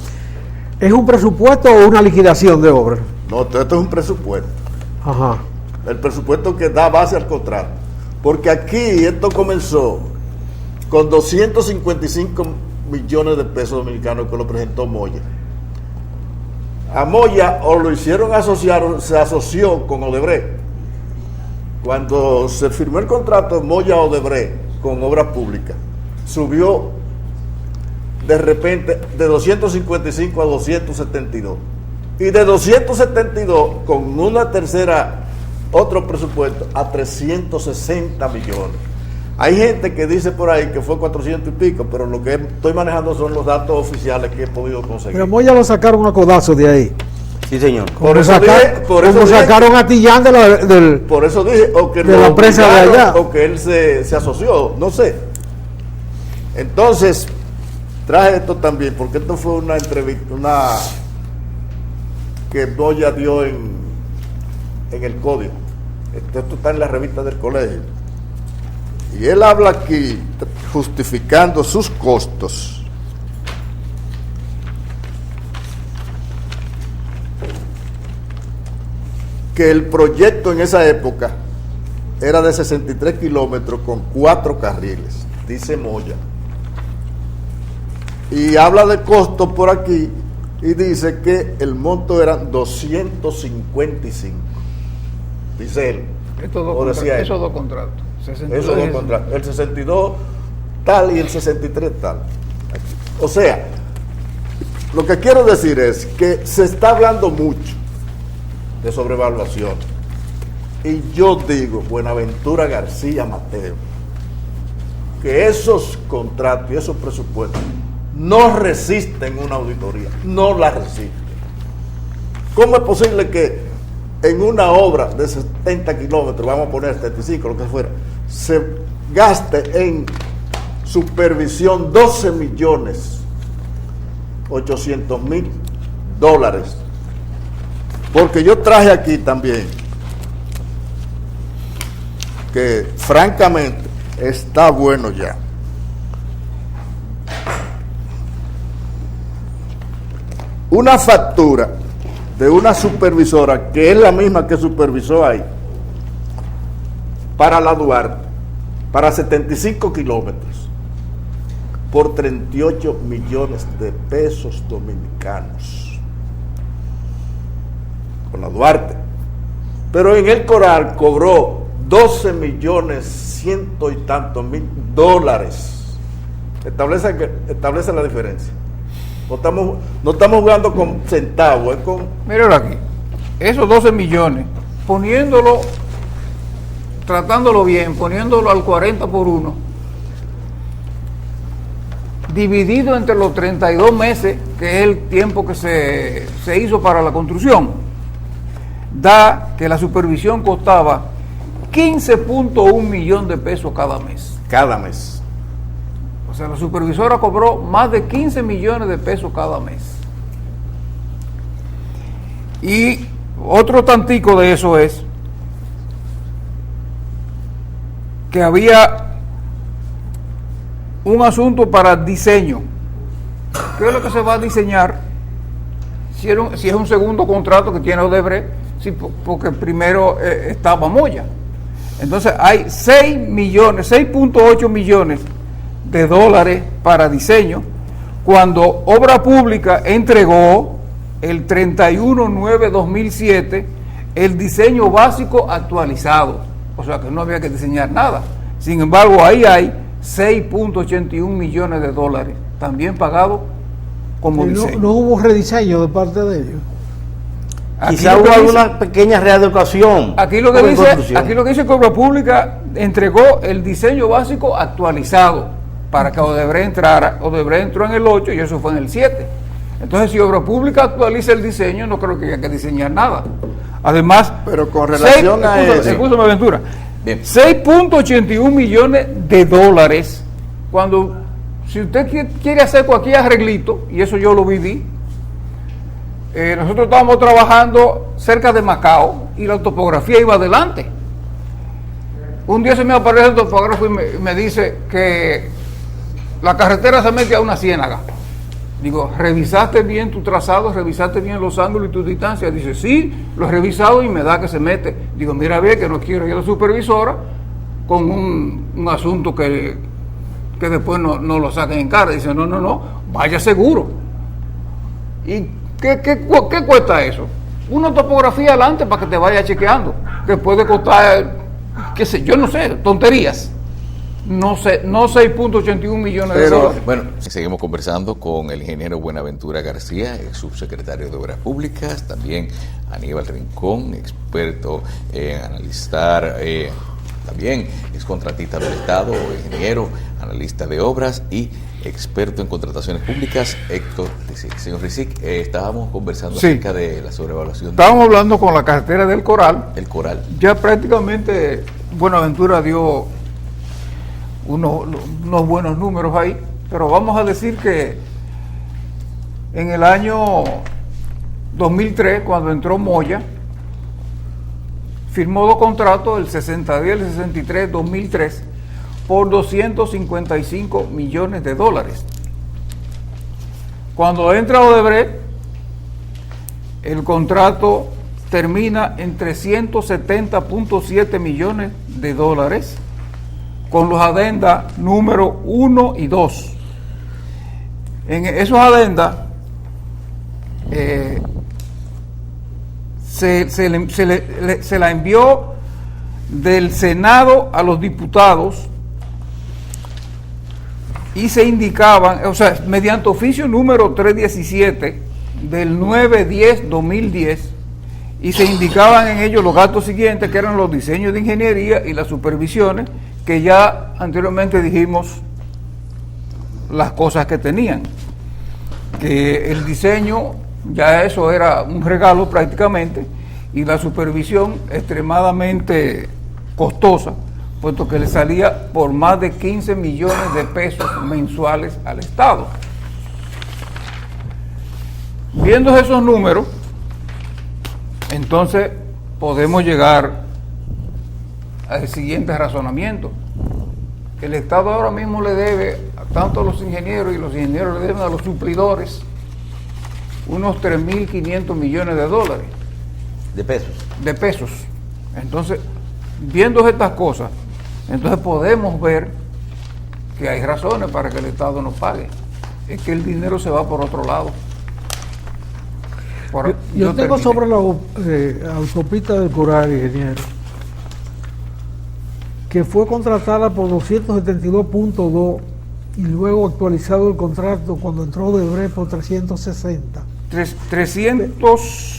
¿Es un presupuesto o una liquidación de obra?
No, esto es un presupuesto.
Ajá.
El presupuesto que da base al contrato. Porque aquí esto comenzó con 255 millones de pesos dominicanos que lo presentó Moya. A Moya o lo hicieron asociar, se asoció con Odebrecht. Cuando se firmó el contrato de Moya-Odebrecht con obras públicas, subió de repente de 255 a 272. Y de 272 con una tercera, otro presupuesto, a 360 millones. Hay gente que dice por ahí que fue 400 y pico, pero lo que estoy manejando son los datos oficiales que he podido conseguir.
Pero Moya lo sacaron a codazo de ahí.
Sí, señor.
Por eso
sacaron a Tillán
por eso dije, o que
de la empresa de allá,
o que él se asoció, no sé. Entonces, traje esto también, porque esto fue una entrevista, que Moya dio en el código. Esto está en la revista del colegio. Y él habla aquí justificando sus costos. Que el proyecto en esa época era de 63 kilómetros con 4 carriles, dice Moya. Y habla de costos por aquí y dice que el monto eran 255. Dice él.
Esos dos contratos.
Esos dos contratos. El 62 tal y el 63 tal. O sea, lo que quiero decir es que se está hablando mucho de sobrevaluación. Y yo digo, Buenaventura García Mateo, que esos contratos y esos presupuestos no resisten una auditoría, no la resisten. ¿Cómo es posible que en una obra de 70 kilómetros, vamos a poner 75, lo que fuera, se gaste en supervisión 12.800.000 $? Porque yo traje aquí también que francamente está bueno ya. Una factura de una supervisora que es la misma que supervisó ahí para la Duarte, para 75 kilómetros, por 38 millones de pesos dominicanos. Con la Duarte. Pero en el Coral cobró 12 millones ciento y tantos mil $. Establece la diferencia. No estamos jugando con centavos, es con...
Míralo aquí. Esos 12 millones, tratándolo bien, poniéndolo al 40 por 1, dividido entre los 32 meses, que es el tiempo que se hizo para la construcción, da que la supervisión costaba 15.1 millones de pesos cada mes.
Cada mes.
O sea, la supervisora cobró más de 15 millones de pesos cada mes. Y otro tantico de eso es que había un asunto para diseño. ¿Qué es lo que se va a diseñar? Si es un segundo contrato que tiene Odebrecht, sí, porque primero estaba Moya. Entonces hay 6.8 millones de $, para diseño, cuando Obra Pública entregó el 31/9/2007 el diseño básico actualizado. O sea que no había que diseñar nada. Sin embargo, ahí hay 6.81 millones de $, también pagados como diseño.
No hubo rediseño de parte de ellos.
Quizá hubo alguna pequeña readecuación.
Aquí lo que dice que Obra Pública entregó el diseño básico actualizado para que Odebrecht entrara. Odebrecht entró en el 8 y eso fue en el 7. Entonces, si Obra Pública actualiza el diseño, no creo que haya que diseñar nada. Además,
pero con relación a eso,
escúchame, Ventura,
Bien.
6.81 millones de dólares. Cuando, si usted quiere hacer cualquier arreglito, y eso yo lo viví, nosotros estábamos trabajando cerca de Macao y la topografía iba adelante. Un día se me aparece el topógrafo y me dice que la carretera se mete a una ciénaga. Digo, ¿revisaste bien tu trazado? ¿Revisaste bien los ángulos y tu distancia? Dice, sí, lo he revisado y me da que se mete. Digo, mira, ve que no quiero ir a la supervisora con un asunto que después no lo saquen en cara. Dice, no, vaya seguro. ¿Y qué cuesta eso? Una topografía adelante para que te vaya chequeando, que puede costar, qué sé, yo no sé, tonterías. No 6.81 millones de dólares.
Bueno, seguimos conversando con el ingeniero Buenaventura García, ex subsecretario de Obras Públicas, también Aníbal Rincón, experto en analizar, también ex contratista del Estado, ingeniero, analista de obras y experto en contrataciones públicas, Héctor Rizik. Señor Rizik, estábamos conversando acerca de la sobrevaluación.
Estábamos hablando con la carretera del Coral.
El Coral.
Ya prácticamente Buenaventura dio unos buenos números ahí, pero vamos a decir que en el año 2003, cuando entró Moya, firmó 2 contratos, el 60 y el 63, 2003, por 255 millones de dólares. Cuando entra Odebrecht, el contrato termina en 370.7 millones de dólares, con los adendas número 1 y 2. En esos adendas se la envió del Senado a los diputados y se indicaban, o sea, mediante oficio número 317 del 9/10/2010, y se indicaban en ellos los gastos siguientes, que eran los diseños de ingeniería y las supervisiones, que ya anteriormente dijimos las cosas que tenían, que el diseño ya eso era un regalo prácticamente, y la supervisión extremadamente costosa, puesto que le salía por más de 15 millones de pesos mensuales al Estado. Viendo esos números, entonces podemos llegar al siguiente razonamiento. El Estado ahora mismo le debe tanto a los ingenieros, y los ingenieros le deben a los suplidores unos 3.500 millones de dólares.
De pesos.
De pesos. Entonces, viendo estas cosas, entonces podemos ver que hay razones para que el Estado nos pague. Es que el dinero se va por otro lado.
Yo tengo sobre la autopista del Coral, ingeniero, que fue contratada por 272.2 y luego actualizado el contrato cuando entró Odebrecht por 360.
300...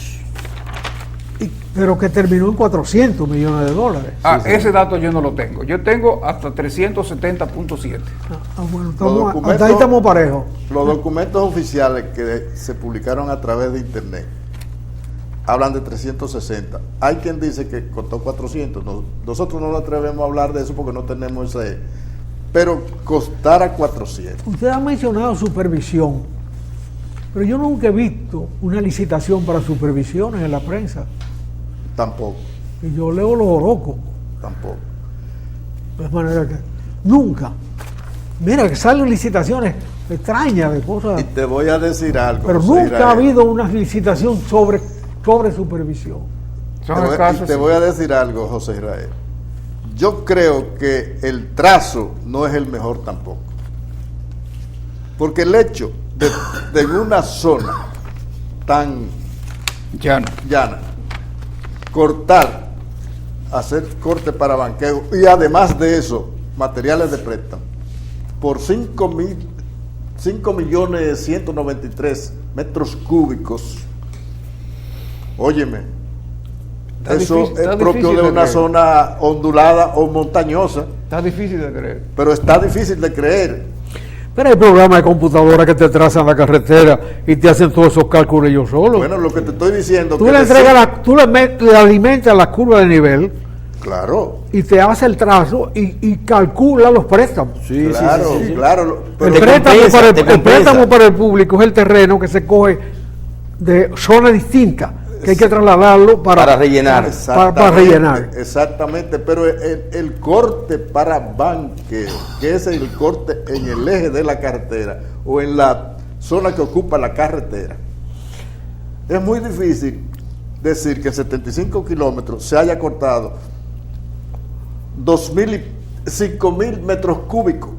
Pero que terminó en 400 millones de dólares.
Ese dato yo no lo tengo. Yo tengo hasta 370.7.
Bueno, hasta ahí estamos parejos.
Los documentos oficiales que se publicaron a través de internet hablan de 360. Hay quien dice que costó 400. Nosotros no nos atrevemos a hablar de eso porque no tenemos ese... Pero costara 400.
Usted ha mencionado supervisión, pero yo nunca he visto una licitación para supervisiones en la prensa.
Tampoco.
Y yo leo los horóscopos.
Tampoco.
De manera que nunca. Mira que salen licitaciones extrañas de cosas.
Y te voy a decir algo.
Pero nunca ha habido una licitación sobre supervisión.
Te voy a decir algo, José Israel. Yo creo que el trazo no es el mejor tampoco. Porque el hecho de una zona tan llana, cortar, hacer corte para banqueo y además de eso, materiales de préstamo, por 5.193.000 metros cúbicos, óyeme, eso es propio de una zona ondulada o montañosa.
Está difícil de creer.
Pero está difícil de creer.
Pero hay programas de computadora que te trazan la carretera y te hacen todos esos cálculos ellos solos.
Bueno, lo que te estoy diciendo...
Tú le entregas tú le alimentas la curva de nivel,
Claro.
Y te hace el trazo y calcula los préstamos.
Sí,
Claro,
sí.
claro.
El
Te
préstamo,
compensa,
para
te
el
compensa.
préstamo para el público es el terreno que se coge de zonas distintas, que hay que trasladarlo
Para rellenar.
para rellenar.
Exactamente, pero el corte para banqueo, que es el corte en el eje de la carretera o en la zona que ocupa la carretera, es muy difícil decir que en 75 kilómetros se haya cortado 5.000 metros cúbicos.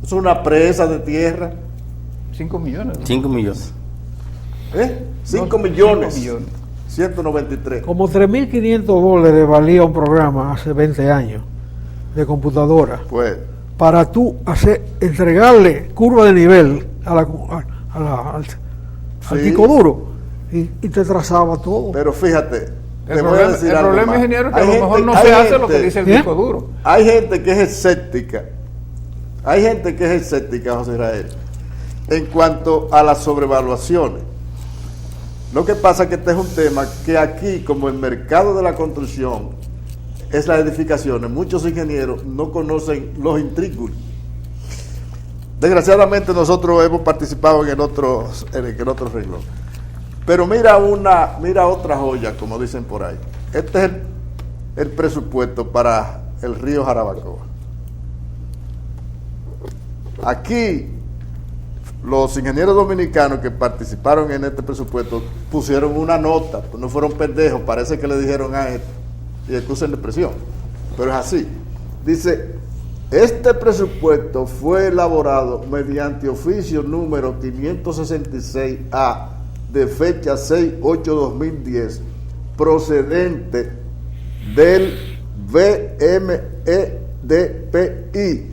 Es una presa de tierra.
5 millones.
5 millones.
5
No,
millones.
5 millones.
193.
Como $3.500 valía un programa hace 20 años de computadora
Pues,
para tú entregarle curva de nivel al
Sí.
disco duro y te trazaba todo.
pero fíjate,
El
te voy a
problema,
decir
el
algo
problema
más.
ingeniero, es que a
Hay
lo mejor
gente-
no
hay
se hace lo que
gente-
dice el
¿Eh?
disco duro.
Hay gente que es escéptica. Hay gente que es escéptica, José Israel, en cuanto a las sobrevaluaciones. Lo que pasa es que este es un tema que aquí, como el mercado de la construcción es las edificaciones, muchos ingenieros no conocen los intríngulis. Desgraciadamente nosotros hemos participado en el otro renglón. Pero mira otra joya, como dicen por ahí. Este es el presupuesto para el río Jarabacoa. Aquí los ingenieros dominicanos que participaron en este presupuesto pusieron una nota, pues no fueron pendejos, parece que le dijeron a esto, y excusen la expresión, pero es así. Dice, este presupuesto fue elaborado mediante oficio número 566A de fecha 6/8/2010, procedente del VMEDPI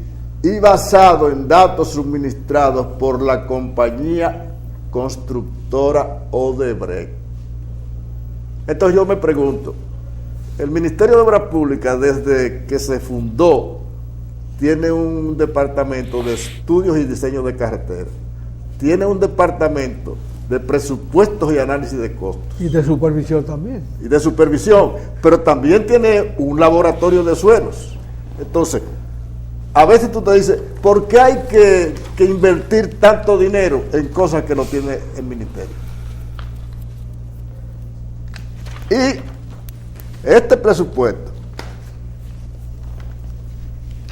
y basado en datos suministrados por la compañía constructora Odebrecht. Entonces yo me pregunto, el Ministerio de Obras Públicas desde que se fundó tiene un departamento de estudios y diseño de carreteras, tiene un departamento de presupuestos y análisis de costos
Y de supervisión también.
y de supervisión, pero también tiene un laboratorio de suelos. Entonces, a veces tú te dices, ¿por qué hay que invertir tanto dinero en cosas que no tiene el ministerio? Y este presupuesto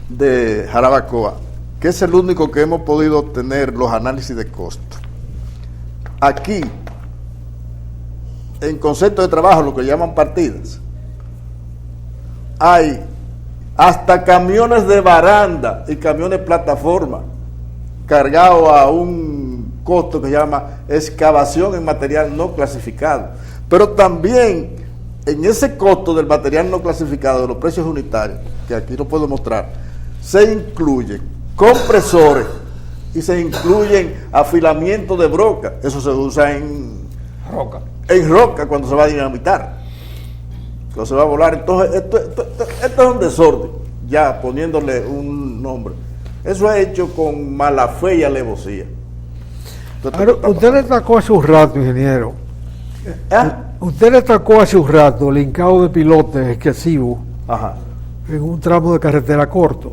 de Jarabacoa, que es el único que hemos podido obtener los análisis de costos, aquí, en concepto de trabajo, lo que llaman partidas, hay hasta camiones de baranda y camiones plataforma cargados a un costo que se llama excavación en material no clasificado. Pero también en ese costo del material no clasificado, de los precios unitarios, que aquí lo puedo mostrar, se incluyen compresores y se incluyen afilamientos de broca. Eso se usa en roca cuando se va a dinamitar, cuando se va a volar. Entonces esto es un desorden, ya poniéndole un nombre. Eso es hecho con mala fe y alevosía.
Usted le sacó hace un rato, ingeniero.
¿Ah?
Usted le sacó hace un rato el hincado de pilotes excesivo
Ajá.
en un tramo de carretera corto.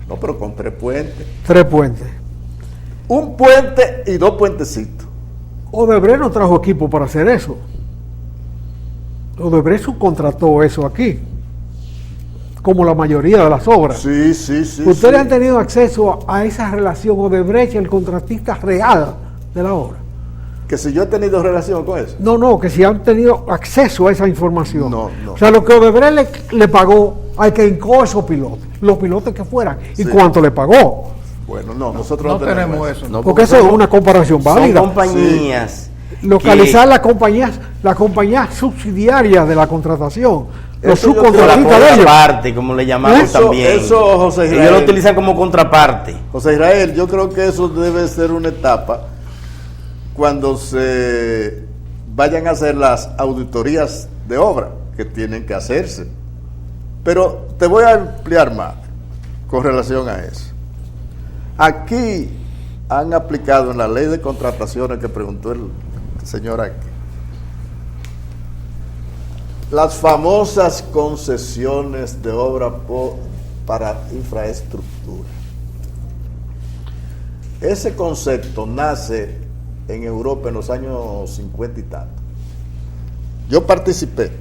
No, pero con 3 puentes.
3 puentes.
Un puente y 2 puentecitos.
Odebrecht no trajo equipo para hacer eso. Odebrecht subcontrató eso aquí, como la mayoría de las obras.
Sí.
Ustedes
sí.
han tenido acceso a esa relación Odebrecht y el contratista real de la obra.
Que si yo he tenido relación con eso.
No, que si han tenido acceso a esa información.
No.
O sea, lo que Odebrecht le pagó al que hincó esos pilotes, los pilotes que fueran, y
Sí.
cuánto le pagó.
Bueno, no, nosotros
No tenemos eso.
No,
Porque eso es una comparación válida.
Son compañías.
Localizar la compañía subsidiaria de la contratación, los
Eso yo
La
subcontratistas de ellos.
contraparte, como le llamamos
Eso,
también.
José Israel.
Ellos lo utilizan como contraparte.
José Israel, yo creo que eso debe ser una etapa cuando se vayan a hacer las auditorías de obra que tienen que hacerse. Pero te voy a ampliar más con relación a eso. Aquí han aplicado en la ley de contrataciones que preguntó el señor aquí, las famosas concesiones de obra para infraestructura. Ese concepto nace en Europa en los años 50 y tanto. Yo participé,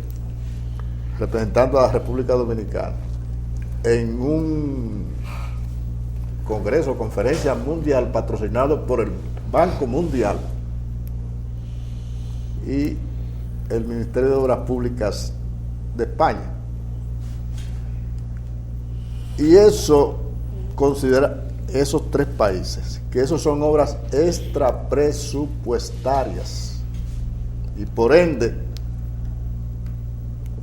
representando a la República Dominicana, en un congreso, conferencia mundial patrocinado por el Banco Mundial y el Ministerio de Obras Públicas de España. Y eso considera esos tres países, que esos son obras extrapresupuestarias. Y por ende,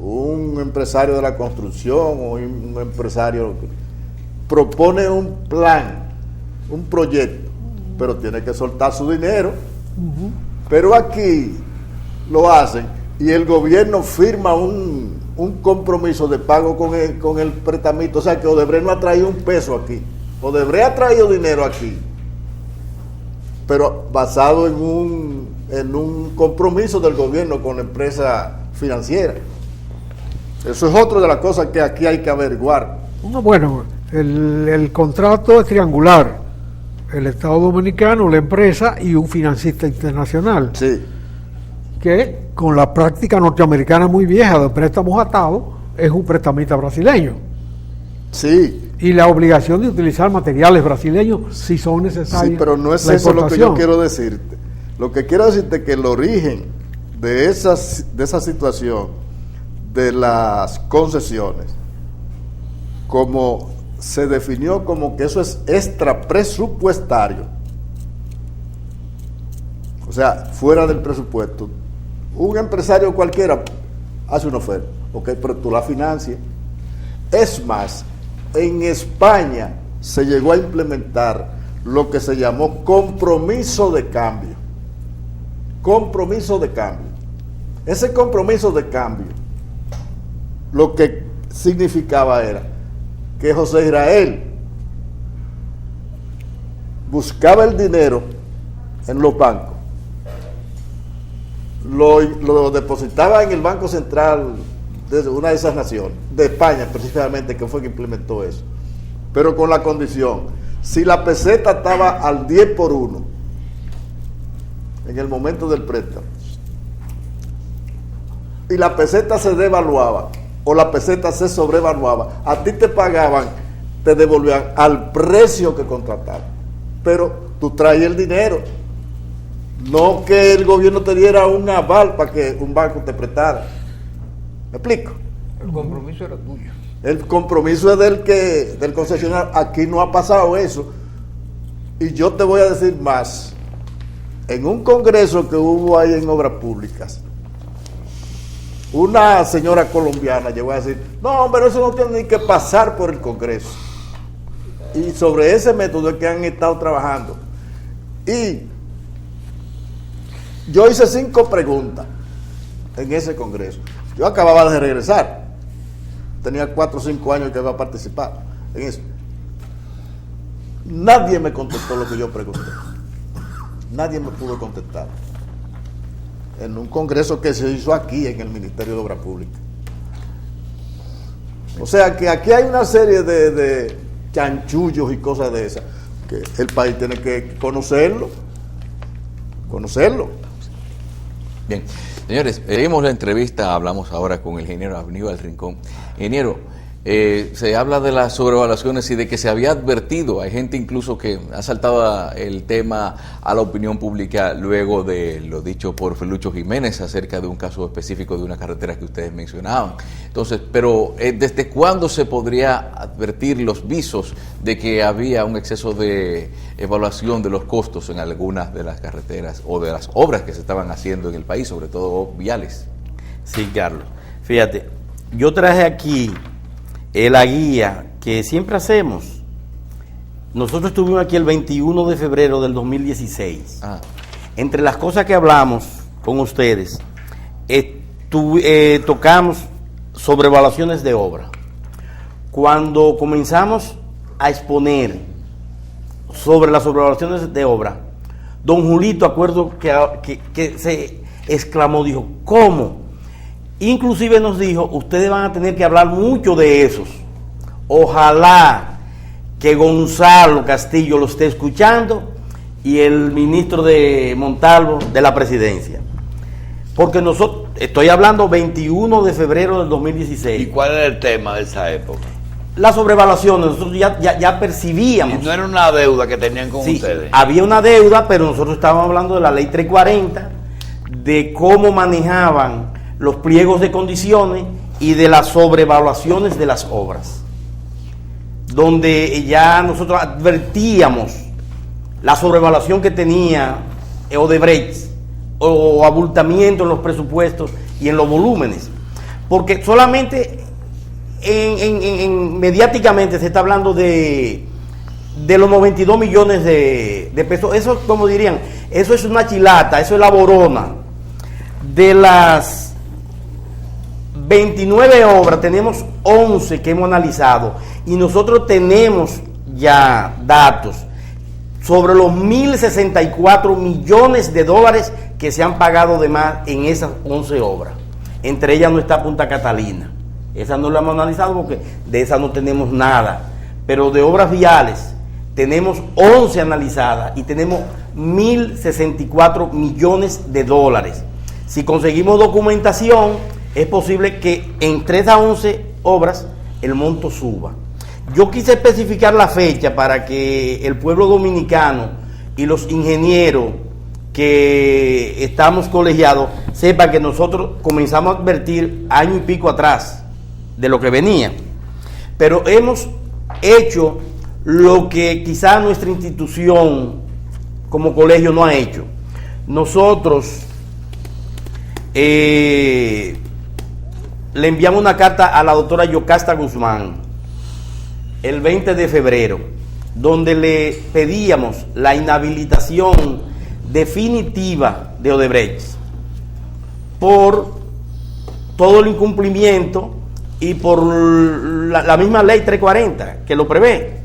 un empresario de la construcción o un empresario propone un plan, un proyecto, pero tiene que soltar su dinero. Pero aquí lo hacen y el gobierno firma un compromiso de pago con el prestamito. O sea que Odebrecht no ha traído un peso aquí. Odebrecht ha traído dinero aquí, pero basado en un compromiso del gobierno con la empresa financiera. Eso es otra de las cosas que aquí hay que averiguar.
Bueno, el contrato es triangular. El Estado Dominicano, la empresa y un financista internacional.
Sí.
Que con la práctica norteamericana muy vieja de préstamos atados, es un prestamista brasileño.
Sí.
Y la obligación de utilizar materiales brasileños si son necesarios.
Sí, pero no es eso lo que yo quiero decirte. Lo que quiero decirte es que el origen de esa situación de las concesiones, como se definió como que eso es extrapresupuestario, o sea, fuera del presupuesto. Un empresario cualquiera hace una oferta, ok, pero tú la financias. Es más, en España se llegó a implementar lo que se llamó compromiso de cambio. Compromiso de cambio. Ese compromiso de cambio, lo que significaba era que José Israel buscaba el dinero en los bancos, lo depositaba en el Banco Central de una de esas naciones, de España precisamente, que fue que implementó eso, pero con la condición, si la peseta estaba al 10 por 1 en el momento del préstamo y la peseta se devaluaba o la peseta se sobrevaluaba, a ti te pagaban, te devolvían al precio que contrataban, pero tú traes el dinero, no que el gobierno te diera un aval para que un banco te prestara. ¿Me explico?
El compromiso era tuyo.
El compromiso es del concesionario. Aquí no ha pasado eso. Y yo te voy a decir más. En un congreso que hubo ahí en Obras Públicas, una señora colombiana llegó a decir, no, hombre, eso no tiene ni que pasar por el Congreso. Y sobre ese método es que han estado trabajando. Y yo hice 5 preguntas en ese Congreso. Yo acababa de regresar. Tenía 4 o 5 años que iba a participar en eso. Nadie me contestó lo que yo pregunté. Nadie me pudo contestar. En un congreso que se hizo aquí en el Ministerio de Obras Públicas. O sea que aquí hay una serie de chanchullos y cosas de esas que el país tiene que conocerlo.
Bien, señores, leímos la entrevista, hablamos ahora con el ingeniero Aníbal Rincón. Ingeniero, se habla de las sobrevaluaciones y de que se había advertido, hay gente incluso que ha saltado el tema a la opinión pública luego de lo dicho por Felucho Jiménez acerca de un caso específico de una carretera que ustedes mencionaban. Entonces, pero ¿desde cuándo se podría advertir los visos de que había un exceso de evaluación de los costos en algunas de las carreteras o de las obras que se estaban haciendo en el país, sobre todo viales?
Sí, Carlos. Fíjate, yo traje aquí la guía que siempre hacemos. Nosotros estuvimos aquí el 21 de febrero del 2016. Entre las cosas que hablamos con ustedes, tocamos sobrevaluaciones de obra. Cuando comenzamos a exponer sobre las sobrevaluaciones de obra, don Julito, acuerdo que se exclamó, dijo, ¿cómo? Inclusive nos dijo, ustedes van a tener que hablar mucho de esos. Ojalá que Gonzalo Castillo lo esté escuchando y el ministro de Montalvo de la presidencia. Porque nosotros, estoy hablando 21 de febrero del 2016.
¿Y cuál era el tema de esa época?
Las sobrevaluaciones, nosotros ya percibíamos.
Y no era una deuda que tenían con
Sí,
ustedes.
había una deuda, pero nosotros estábamos hablando de la ley 340, de cómo manejaban los pliegos de condiciones y de las sobrevaluaciones de las obras, donde ya nosotros advertíamos la sobrevaluación que tenía Odebrecht o abultamiento en los presupuestos y en los volúmenes, porque solamente mediáticamente se está hablando de los 92 millones de pesos. Eso, como dirían, eso es una chilata, eso es la borona. De las 29 obras tenemos 11 que hemos analizado y nosotros tenemos ya datos sobre los 1.064 millones de dólares que se han pagado de más en esas 11 obras. Entre ellas no está Punta Catalina. Esa no la hemos analizado porque de esa no tenemos nada. Pero de obras viales tenemos 11 analizadas y tenemos 1.064 millones de dólares. Si conseguimos documentación, es posible que en 3 a 11 obras el monto suba. Yo quise especificar la fecha para que el pueblo dominicano y los ingenieros que estamos colegiados sepan que nosotros comenzamos a advertir año y pico atrás de lo que venía. Pero hemos hecho lo que quizá nuestra institución como colegio no ha hecho. Nosotros le enviamos una carta a la doctora Yocasta Guzmán el 20 de febrero, donde le pedíamos la inhabilitación definitiva de Odebrecht por todo el incumplimiento y por la misma ley 340 que lo prevé.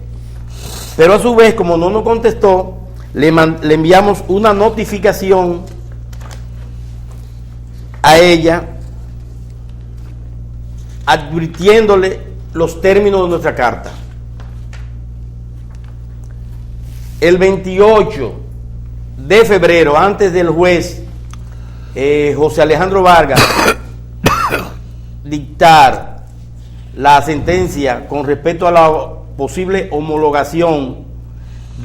Pero a su vez, como no nos contestó, le enviamos una notificación a ella advirtiéndole los términos de nuestra carta. El 28 de febrero, antes del juez José Alejandro Vargas dictar la sentencia con respecto a la posible homologación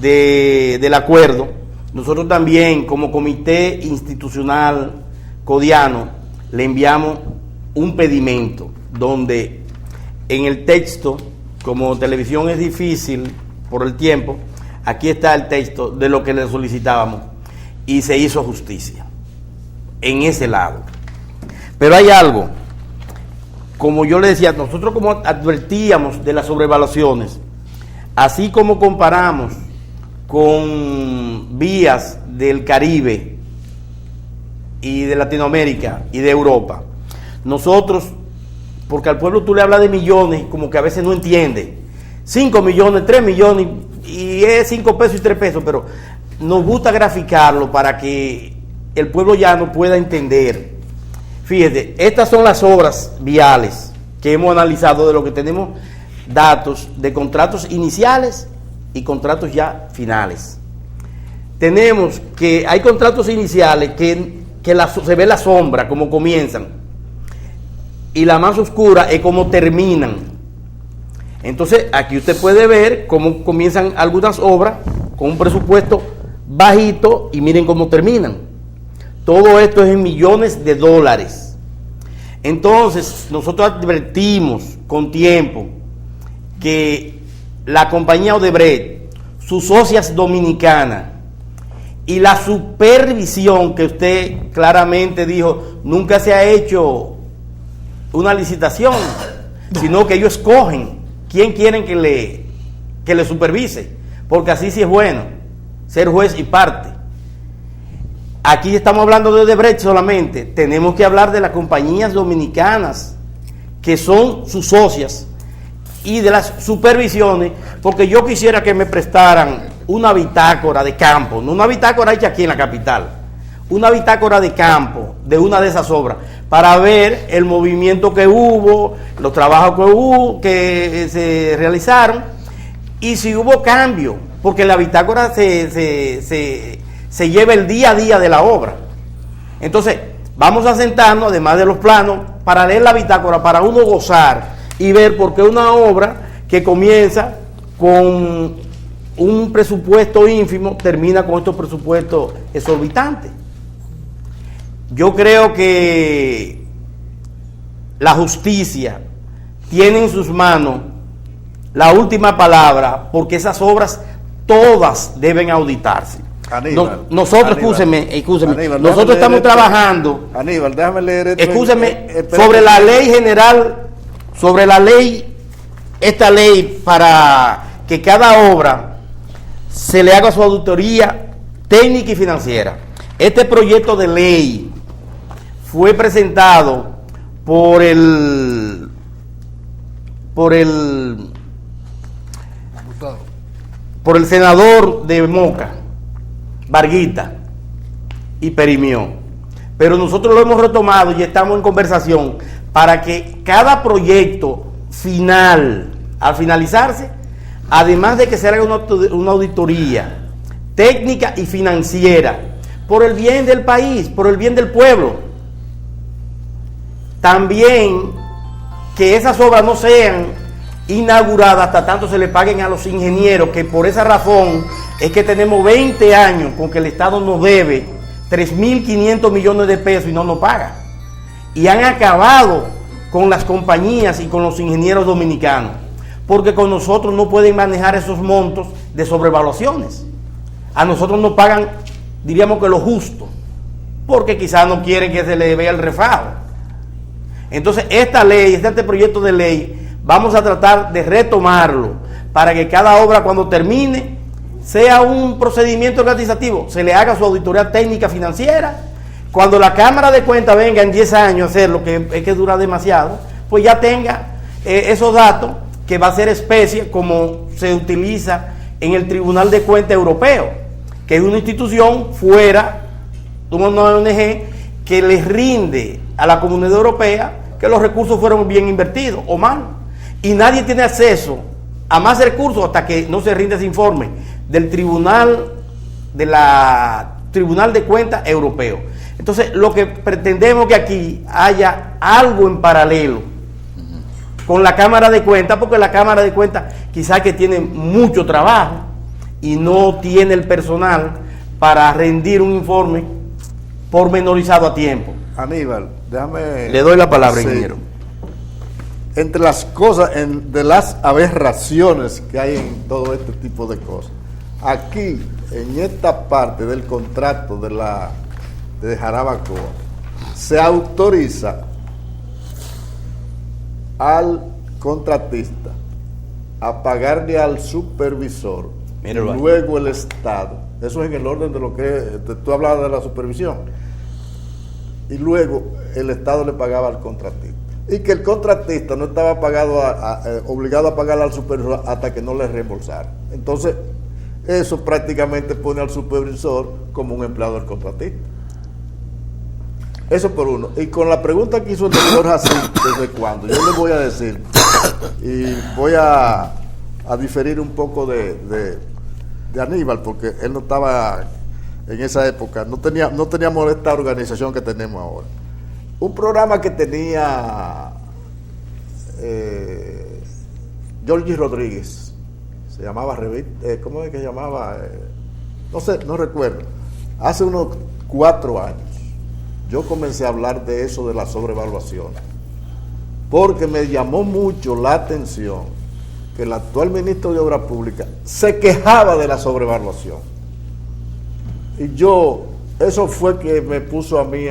del acuerdo, nosotros también como comité institucional codiano le enviamos un pedimento donde en el texto, como televisión es difícil por el tiempo, aquí está el texto de lo que le solicitábamos y se hizo justicia en ese lado. Pero hay algo, como yo le decía, nosotros como advertíamos de las sobrevaluaciones, así como comparamos con vías del Caribe y de Latinoamérica y de Europa, nosotros, porque al pueblo tú le hablas de millones, como que a veces no entiende, 5 millones, 3 millones, y es 5 pesos y 3 pesos, pero nos gusta graficarlo para que el pueblo llano pueda entender. Fíjate, estas son las obras viales que hemos analizado de lo que tenemos datos de contratos iniciales y contratos ya finales. Tenemos que hay contratos iniciales que se ve la sombra, como comienzan, y la más oscura es como terminan. Entonces, aquí usted puede ver cómo comienzan algunas obras con un presupuesto bajito y miren cómo terminan. Todo esto es en millones de dólares. Entonces, nosotros advertimos con tiempo que la compañía Odebrecht, sus socias dominicanas y la supervisión que usted claramente dijo, nunca se ha hecho una licitación, sino que ellos escogen quién quieren que le supervise, porque así sí es bueno, ser juez y parte. Aquí estamos hablando de Odebrecht solamente, tenemos que hablar de las compañías dominicanas que son sus socias y de las supervisiones, porque yo quisiera que me prestaran una bitácora de campo, no una bitácora hecha aquí en la capital, una bitácora de campo de una de esas obras para ver el movimiento que hubo, los trabajos que hubo, que se realizaron y si hubo cambio, porque la bitácora se lleva el día a día de la obra. Entonces, vamos a sentarnos, además de los planos, para leer la bitácora, para uno gozar y ver por qué una obra que comienza con un presupuesto ínfimo termina con estos presupuestos exorbitantes. Yo creo que la justicia tiene en sus manos la última palabra, porque esas obras todas deben auditarse.
Aníbal,
nosotros,
Aníbal,
nosotros estamos trabajando.
Aníbal, déjame leer esto.
Sobre la ley general, esta ley para que cada obra se le haga su auditoría técnica y financiera. Este proyecto de ley fue presentado por el senador de Moca, Varguita, y perimió. Pero nosotros lo hemos retomado y estamos en conversación para que cada proyecto final, al finalizarse, además de que se haga una auditoría técnica y financiera, por el bien del país, por el bien del pueblo, también que esas obras no sean inauguradas hasta tanto se le paguen a los ingenieros, que por esa razón es que tenemos 20 años con que el Estado nos debe 3.500 millones de pesos y no nos paga. Y han acabado con las compañías y con los ingenieros dominicanos, porque con nosotros no pueden manejar esos montos de sobrevaluaciones. A nosotros nos pagan, diríamos que lo justo, porque quizás no quieren que se le vea el refajo. Entonces esta ley, este proyecto de ley, vamos a tratar de retomarlo para que cada obra cuando termine sea un procedimiento organizativo, se le haga su auditoría técnica financiera. Cuando la Cámara de Cuentas venga en 10 años a hacer lo que es que dura demasiado, pues ya tenga esos datos, que va a ser especie como se utiliza en el Tribunal de Cuentas Europeo, que es una institución fuera de una ONG que les rinde a la Comunidad Europea que los recursos fueron bien invertidos o mal. Y nadie tiene acceso a más recursos hasta que no se rinde ese informe del Tribunal de Cuentas Europeo. Entonces, lo que pretendemos que aquí haya algo en paralelo con la Cámara de Cuentas, porque la Cámara de Cuentas quizás que tiene mucho trabajo y no tiene el personal para rendir un informe pormenorizado a tiempo.
Aníbal, déjame...
Le doy la palabra, ingeniero.
Entre las cosas, de las aberraciones que hay en todo este tipo de cosas, aquí, en esta parte del contrato de Jarabacoa, se autoriza al contratista a pagarle al supervisor, y luego el Estado, eso es en el orden de lo que tú hablabas de la supervisión, y luego el Estado le pagaba al contratista, y que el contratista no estaba obligado a pagarle al supervisor hasta que no le reembolsara. Entonces eso prácticamente pone al supervisor como un empleado del contratista. Eso por uno. Y con la pregunta que hizo el doctor Jacinto, ¿desde cuándo? Yo le voy a decir, y voy a diferir un poco de Aníbal, porque él no estaba en esa época, no teníamos esta organización que tenemos ahora. Un programa que tenía Georgie Rodríguez, se llamaba, ¿cómo es que se llamaba? No sé, no recuerdo. Hace unos 4 años yo comencé a hablar de eso, de la sobrevaluación, porque me llamó mucho la atención que el actual ministro de Obras Públicas se quejaba de la sobrevaluación. Y eso fue que me puso a mí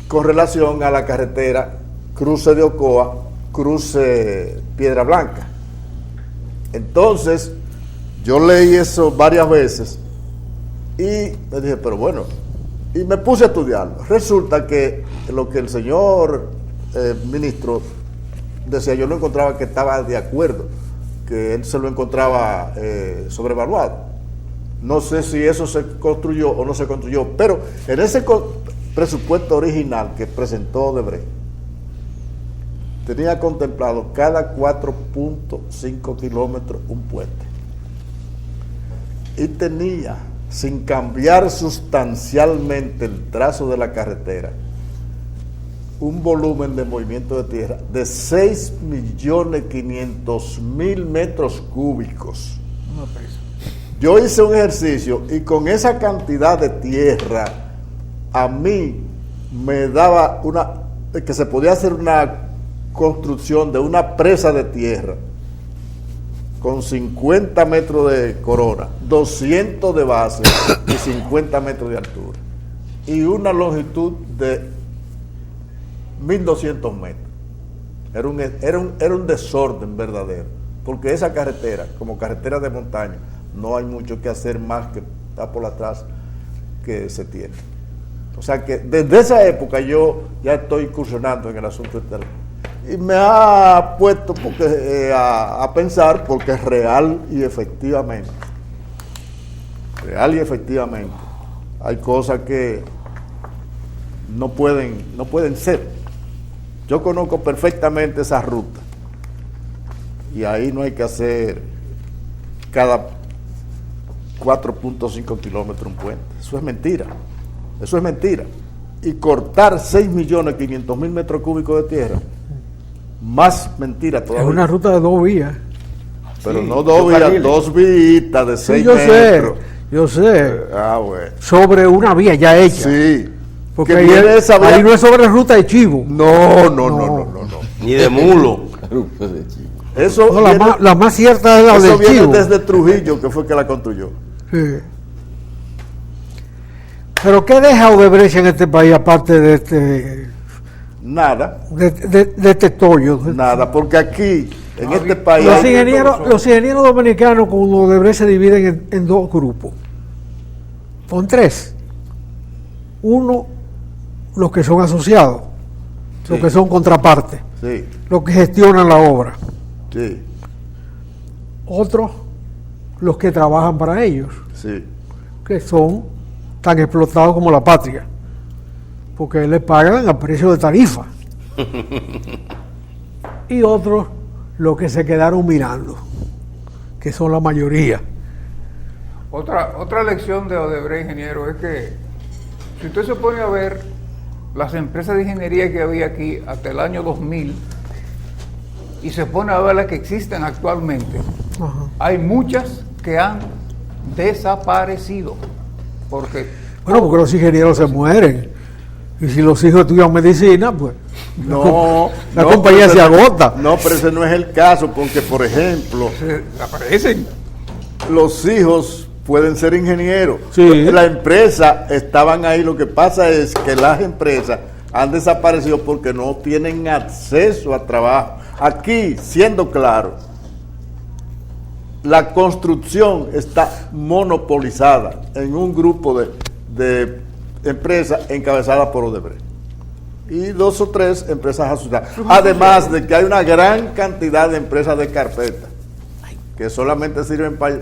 con relación a la carretera cruce de Ocoa, cruce Piedra Blanca. Entonces, yo leí eso varias veces y me dije, pero bueno, y me puse a estudiarlo. Resulta que lo que el señor ministro decía, yo lo encontraba que estaba de acuerdo, que él se lo encontraba sobrevaluado. No sé si eso se construyó o no se construyó, pero en presupuesto original que presentó Odebrecht, tenía contemplado cada 4.5 kilómetros un puente. Y tenía, sin cambiar sustancialmente el trazo de la carretera, un volumen de movimiento de tierra de 6.500.000 metros cúbicos. Yo hice un ejercicio y con esa cantidad de tierra a mí me daba que se podía hacer una construcción de una presa de tierra con 50 metros de corona, 200 de base y 50 metros de altura y una longitud de 1.200 metros. Era un desorden verdadero, porque esa carretera, como carretera de montaña, no hay mucho que hacer más que estar por atrás que se tiene. O sea que desde esa época yo ya estoy incursionando en el asunto de y me ha puesto a pensar, porque es real y efectivamente hay cosas que no pueden ser. Yo conozco perfectamente esa ruta y ahí no hay que hacer cada 4.5 kilómetros un puente. Eso es mentira. Y cortar 6.500.000 metros cúbicos de tierra, más mentira todavía.
Es una ruta de 2 vías.
Pero sí, no 2 vías, 2 vías de 6 metros.
Yo sé.
Bueno.
Sobre una vía ya hecha.
Sí.
Porque ahí no es sobre ruta de chivo.
No.
Ni de mulo.
Eso
no, la más cierta es la del chivo.
Eso viene desde Trujillo, que fue que la construyó.
Sí. Pero ¿qué deja Odebrecht en este país aparte de este?
Nada.
De este tollo.
Nada, porque aquí, en este país...
Los ingenieros dominicanos con Odebrecht se dividen en 2 grupos. Son 3. Uno, los que son asociados, sí, los que son contrapartes,
sí,
los que gestionan la obra.
Sí.
Otros, los que trabajan para ellos,
sí,
que son tan explotados como la patria, porque les pagan a precio de tarifa. Y otros, los que se quedaron mirando, que son la mayoría.
Otra lección de Odebrecht, ingeniero, es que si usted se pone a ver las empresas de ingeniería que había aquí hasta el año 2000 y se pone a ver las que existen actualmente, ajá, hay muchas que han desaparecido. Porque
los ingenieros se mueren. Y si los hijos estudian medicina, pues la compañía se agota.
No, pero ese no es el caso, porque por ejemplo,
aparecen.
Los hijos pueden ser ingenieros.
Sí.
La empresa estaban ahí. Lo que pasa es que las empresas han desaparecido porque no tienen acceso a trabajo. Aquí, siendo claro, la construcción está monopolizada en un grupo de empresas encabezadas por Odebrecht y 2 o 3 empresas asociadas, además de que hay una gran cantidad de empresas de carpeta que solamente sirven para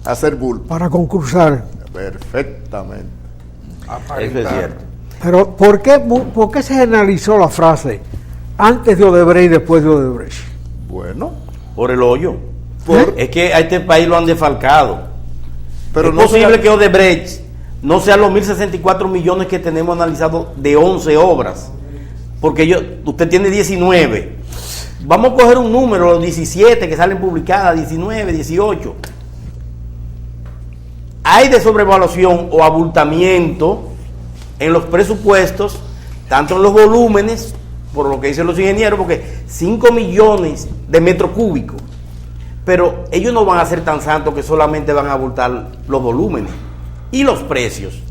hacer bulto,
para concursar.
Perfectamente.
Eso es cierto.
Pero ¿por qué se generalizó la frase antes de Odebrecht y después de Odebrecht?
Bueno,
por el hoyo. Es que a este país lo han defalcado. Pero es
no
posible que Odebrecht no sean los 1.064 millones que tenemos analizados de 11 obras, porque usted tiene 19. Vamos a coger un número, los 17 que salen publicadas, 19, 18. Hay de sobrevaluación o abultamiento en los presupuestos, tanto en los volúmenes, por lo que dicen los ingenieros, porque 5 millones de metros cúbicos, pero ellos no van a ser tan santos que solamente van a abultar los volúmenes y los precios.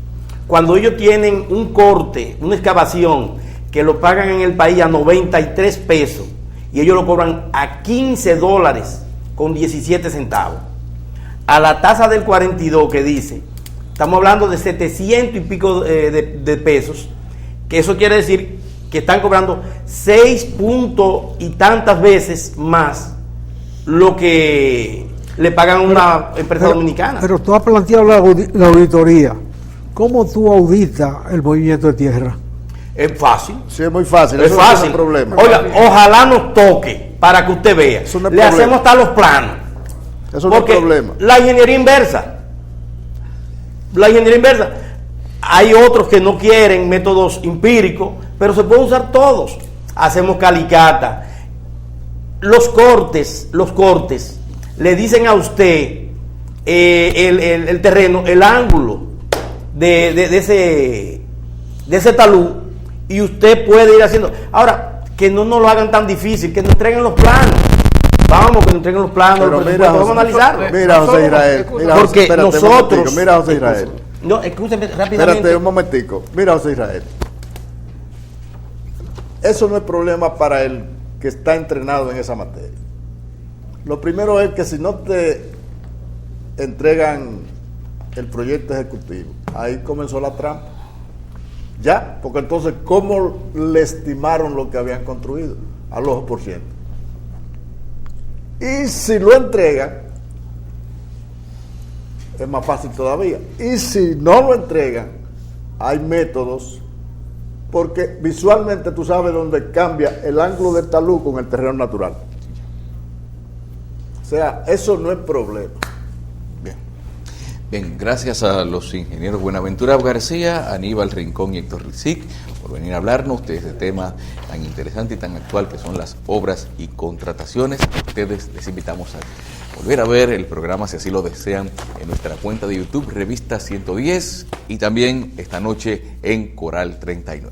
Cuando ellos tienen un corte, una excavación, que lo pagan en el país a 93 pesos y ellos lo cobran a $15 con 17 centavos, a la tasa del 42 que dice, estamos hablando de 700 y pico de pesos, que eso quiere decir que están cobrando 6 puntos y tantas veces más lo que le pagan a una empresa dominicana.
Pero tú has planteado la auditoría ¿cómo tú auditas el movimiento de tierra?
Es fácil.
Sí, es muy fácil.
Es
Eso
fácil.
no es un problema.
Oiga, ojalá nos toque para que usted vea.
Eso no es
Le
problema.
hacemos hasta los planos.
Eso no es
Porque
problema.
la ingeniería inversa. La ingeniería inversa. Hay otros que no quieren métodos empíricos, pero se pueden usar todos. Hacemos calicata. Los cortes, le dicen a usted el terreno, el ángulo de ese talud, y usted puede ir haciendo. Ahora, que no nos lo hagan tan difícil, que nos entreguen los planos. Vamos, que nos entreguen los planos,
Pero
los
mira,
presupuestos, vamos a
José,
analizarlo.
mira, José Israel. Mira,
Porque
espérate un
nosotros.
momentico, mira, José Israel.
No, escúcheme rápidamente.
Espérate un momentico. Mira, José Israel. Eso no es problema para el que está entrenado en esa materia. Lo primero es que si no te entregan el proyecto ejecutivo, ahí comenzó la trampa. Ya, porque entonces, ¿cómo le estimaron lo que habían construido? Al ojo por ciento. Y si lo entregan, es más fácil todavía. Y si no lo entregan, hay métodos, porque visualmente tú sabes dónde cambia el ángulo del talud con el terreno natural. O sea, eso no es problema.
Bien, gracias a los ingenieros Buenaventura García, Aníbal Rincón y Héctor Rizic por venir a hablarnos de este tema tan interesante y tan actual que son las obras y contrataciones. A ustedes les invitamos a volver a ver el programa, si así lo desean, en nuestra cuenta de YouTube, Revista 110, y también esta noche en Coral 39.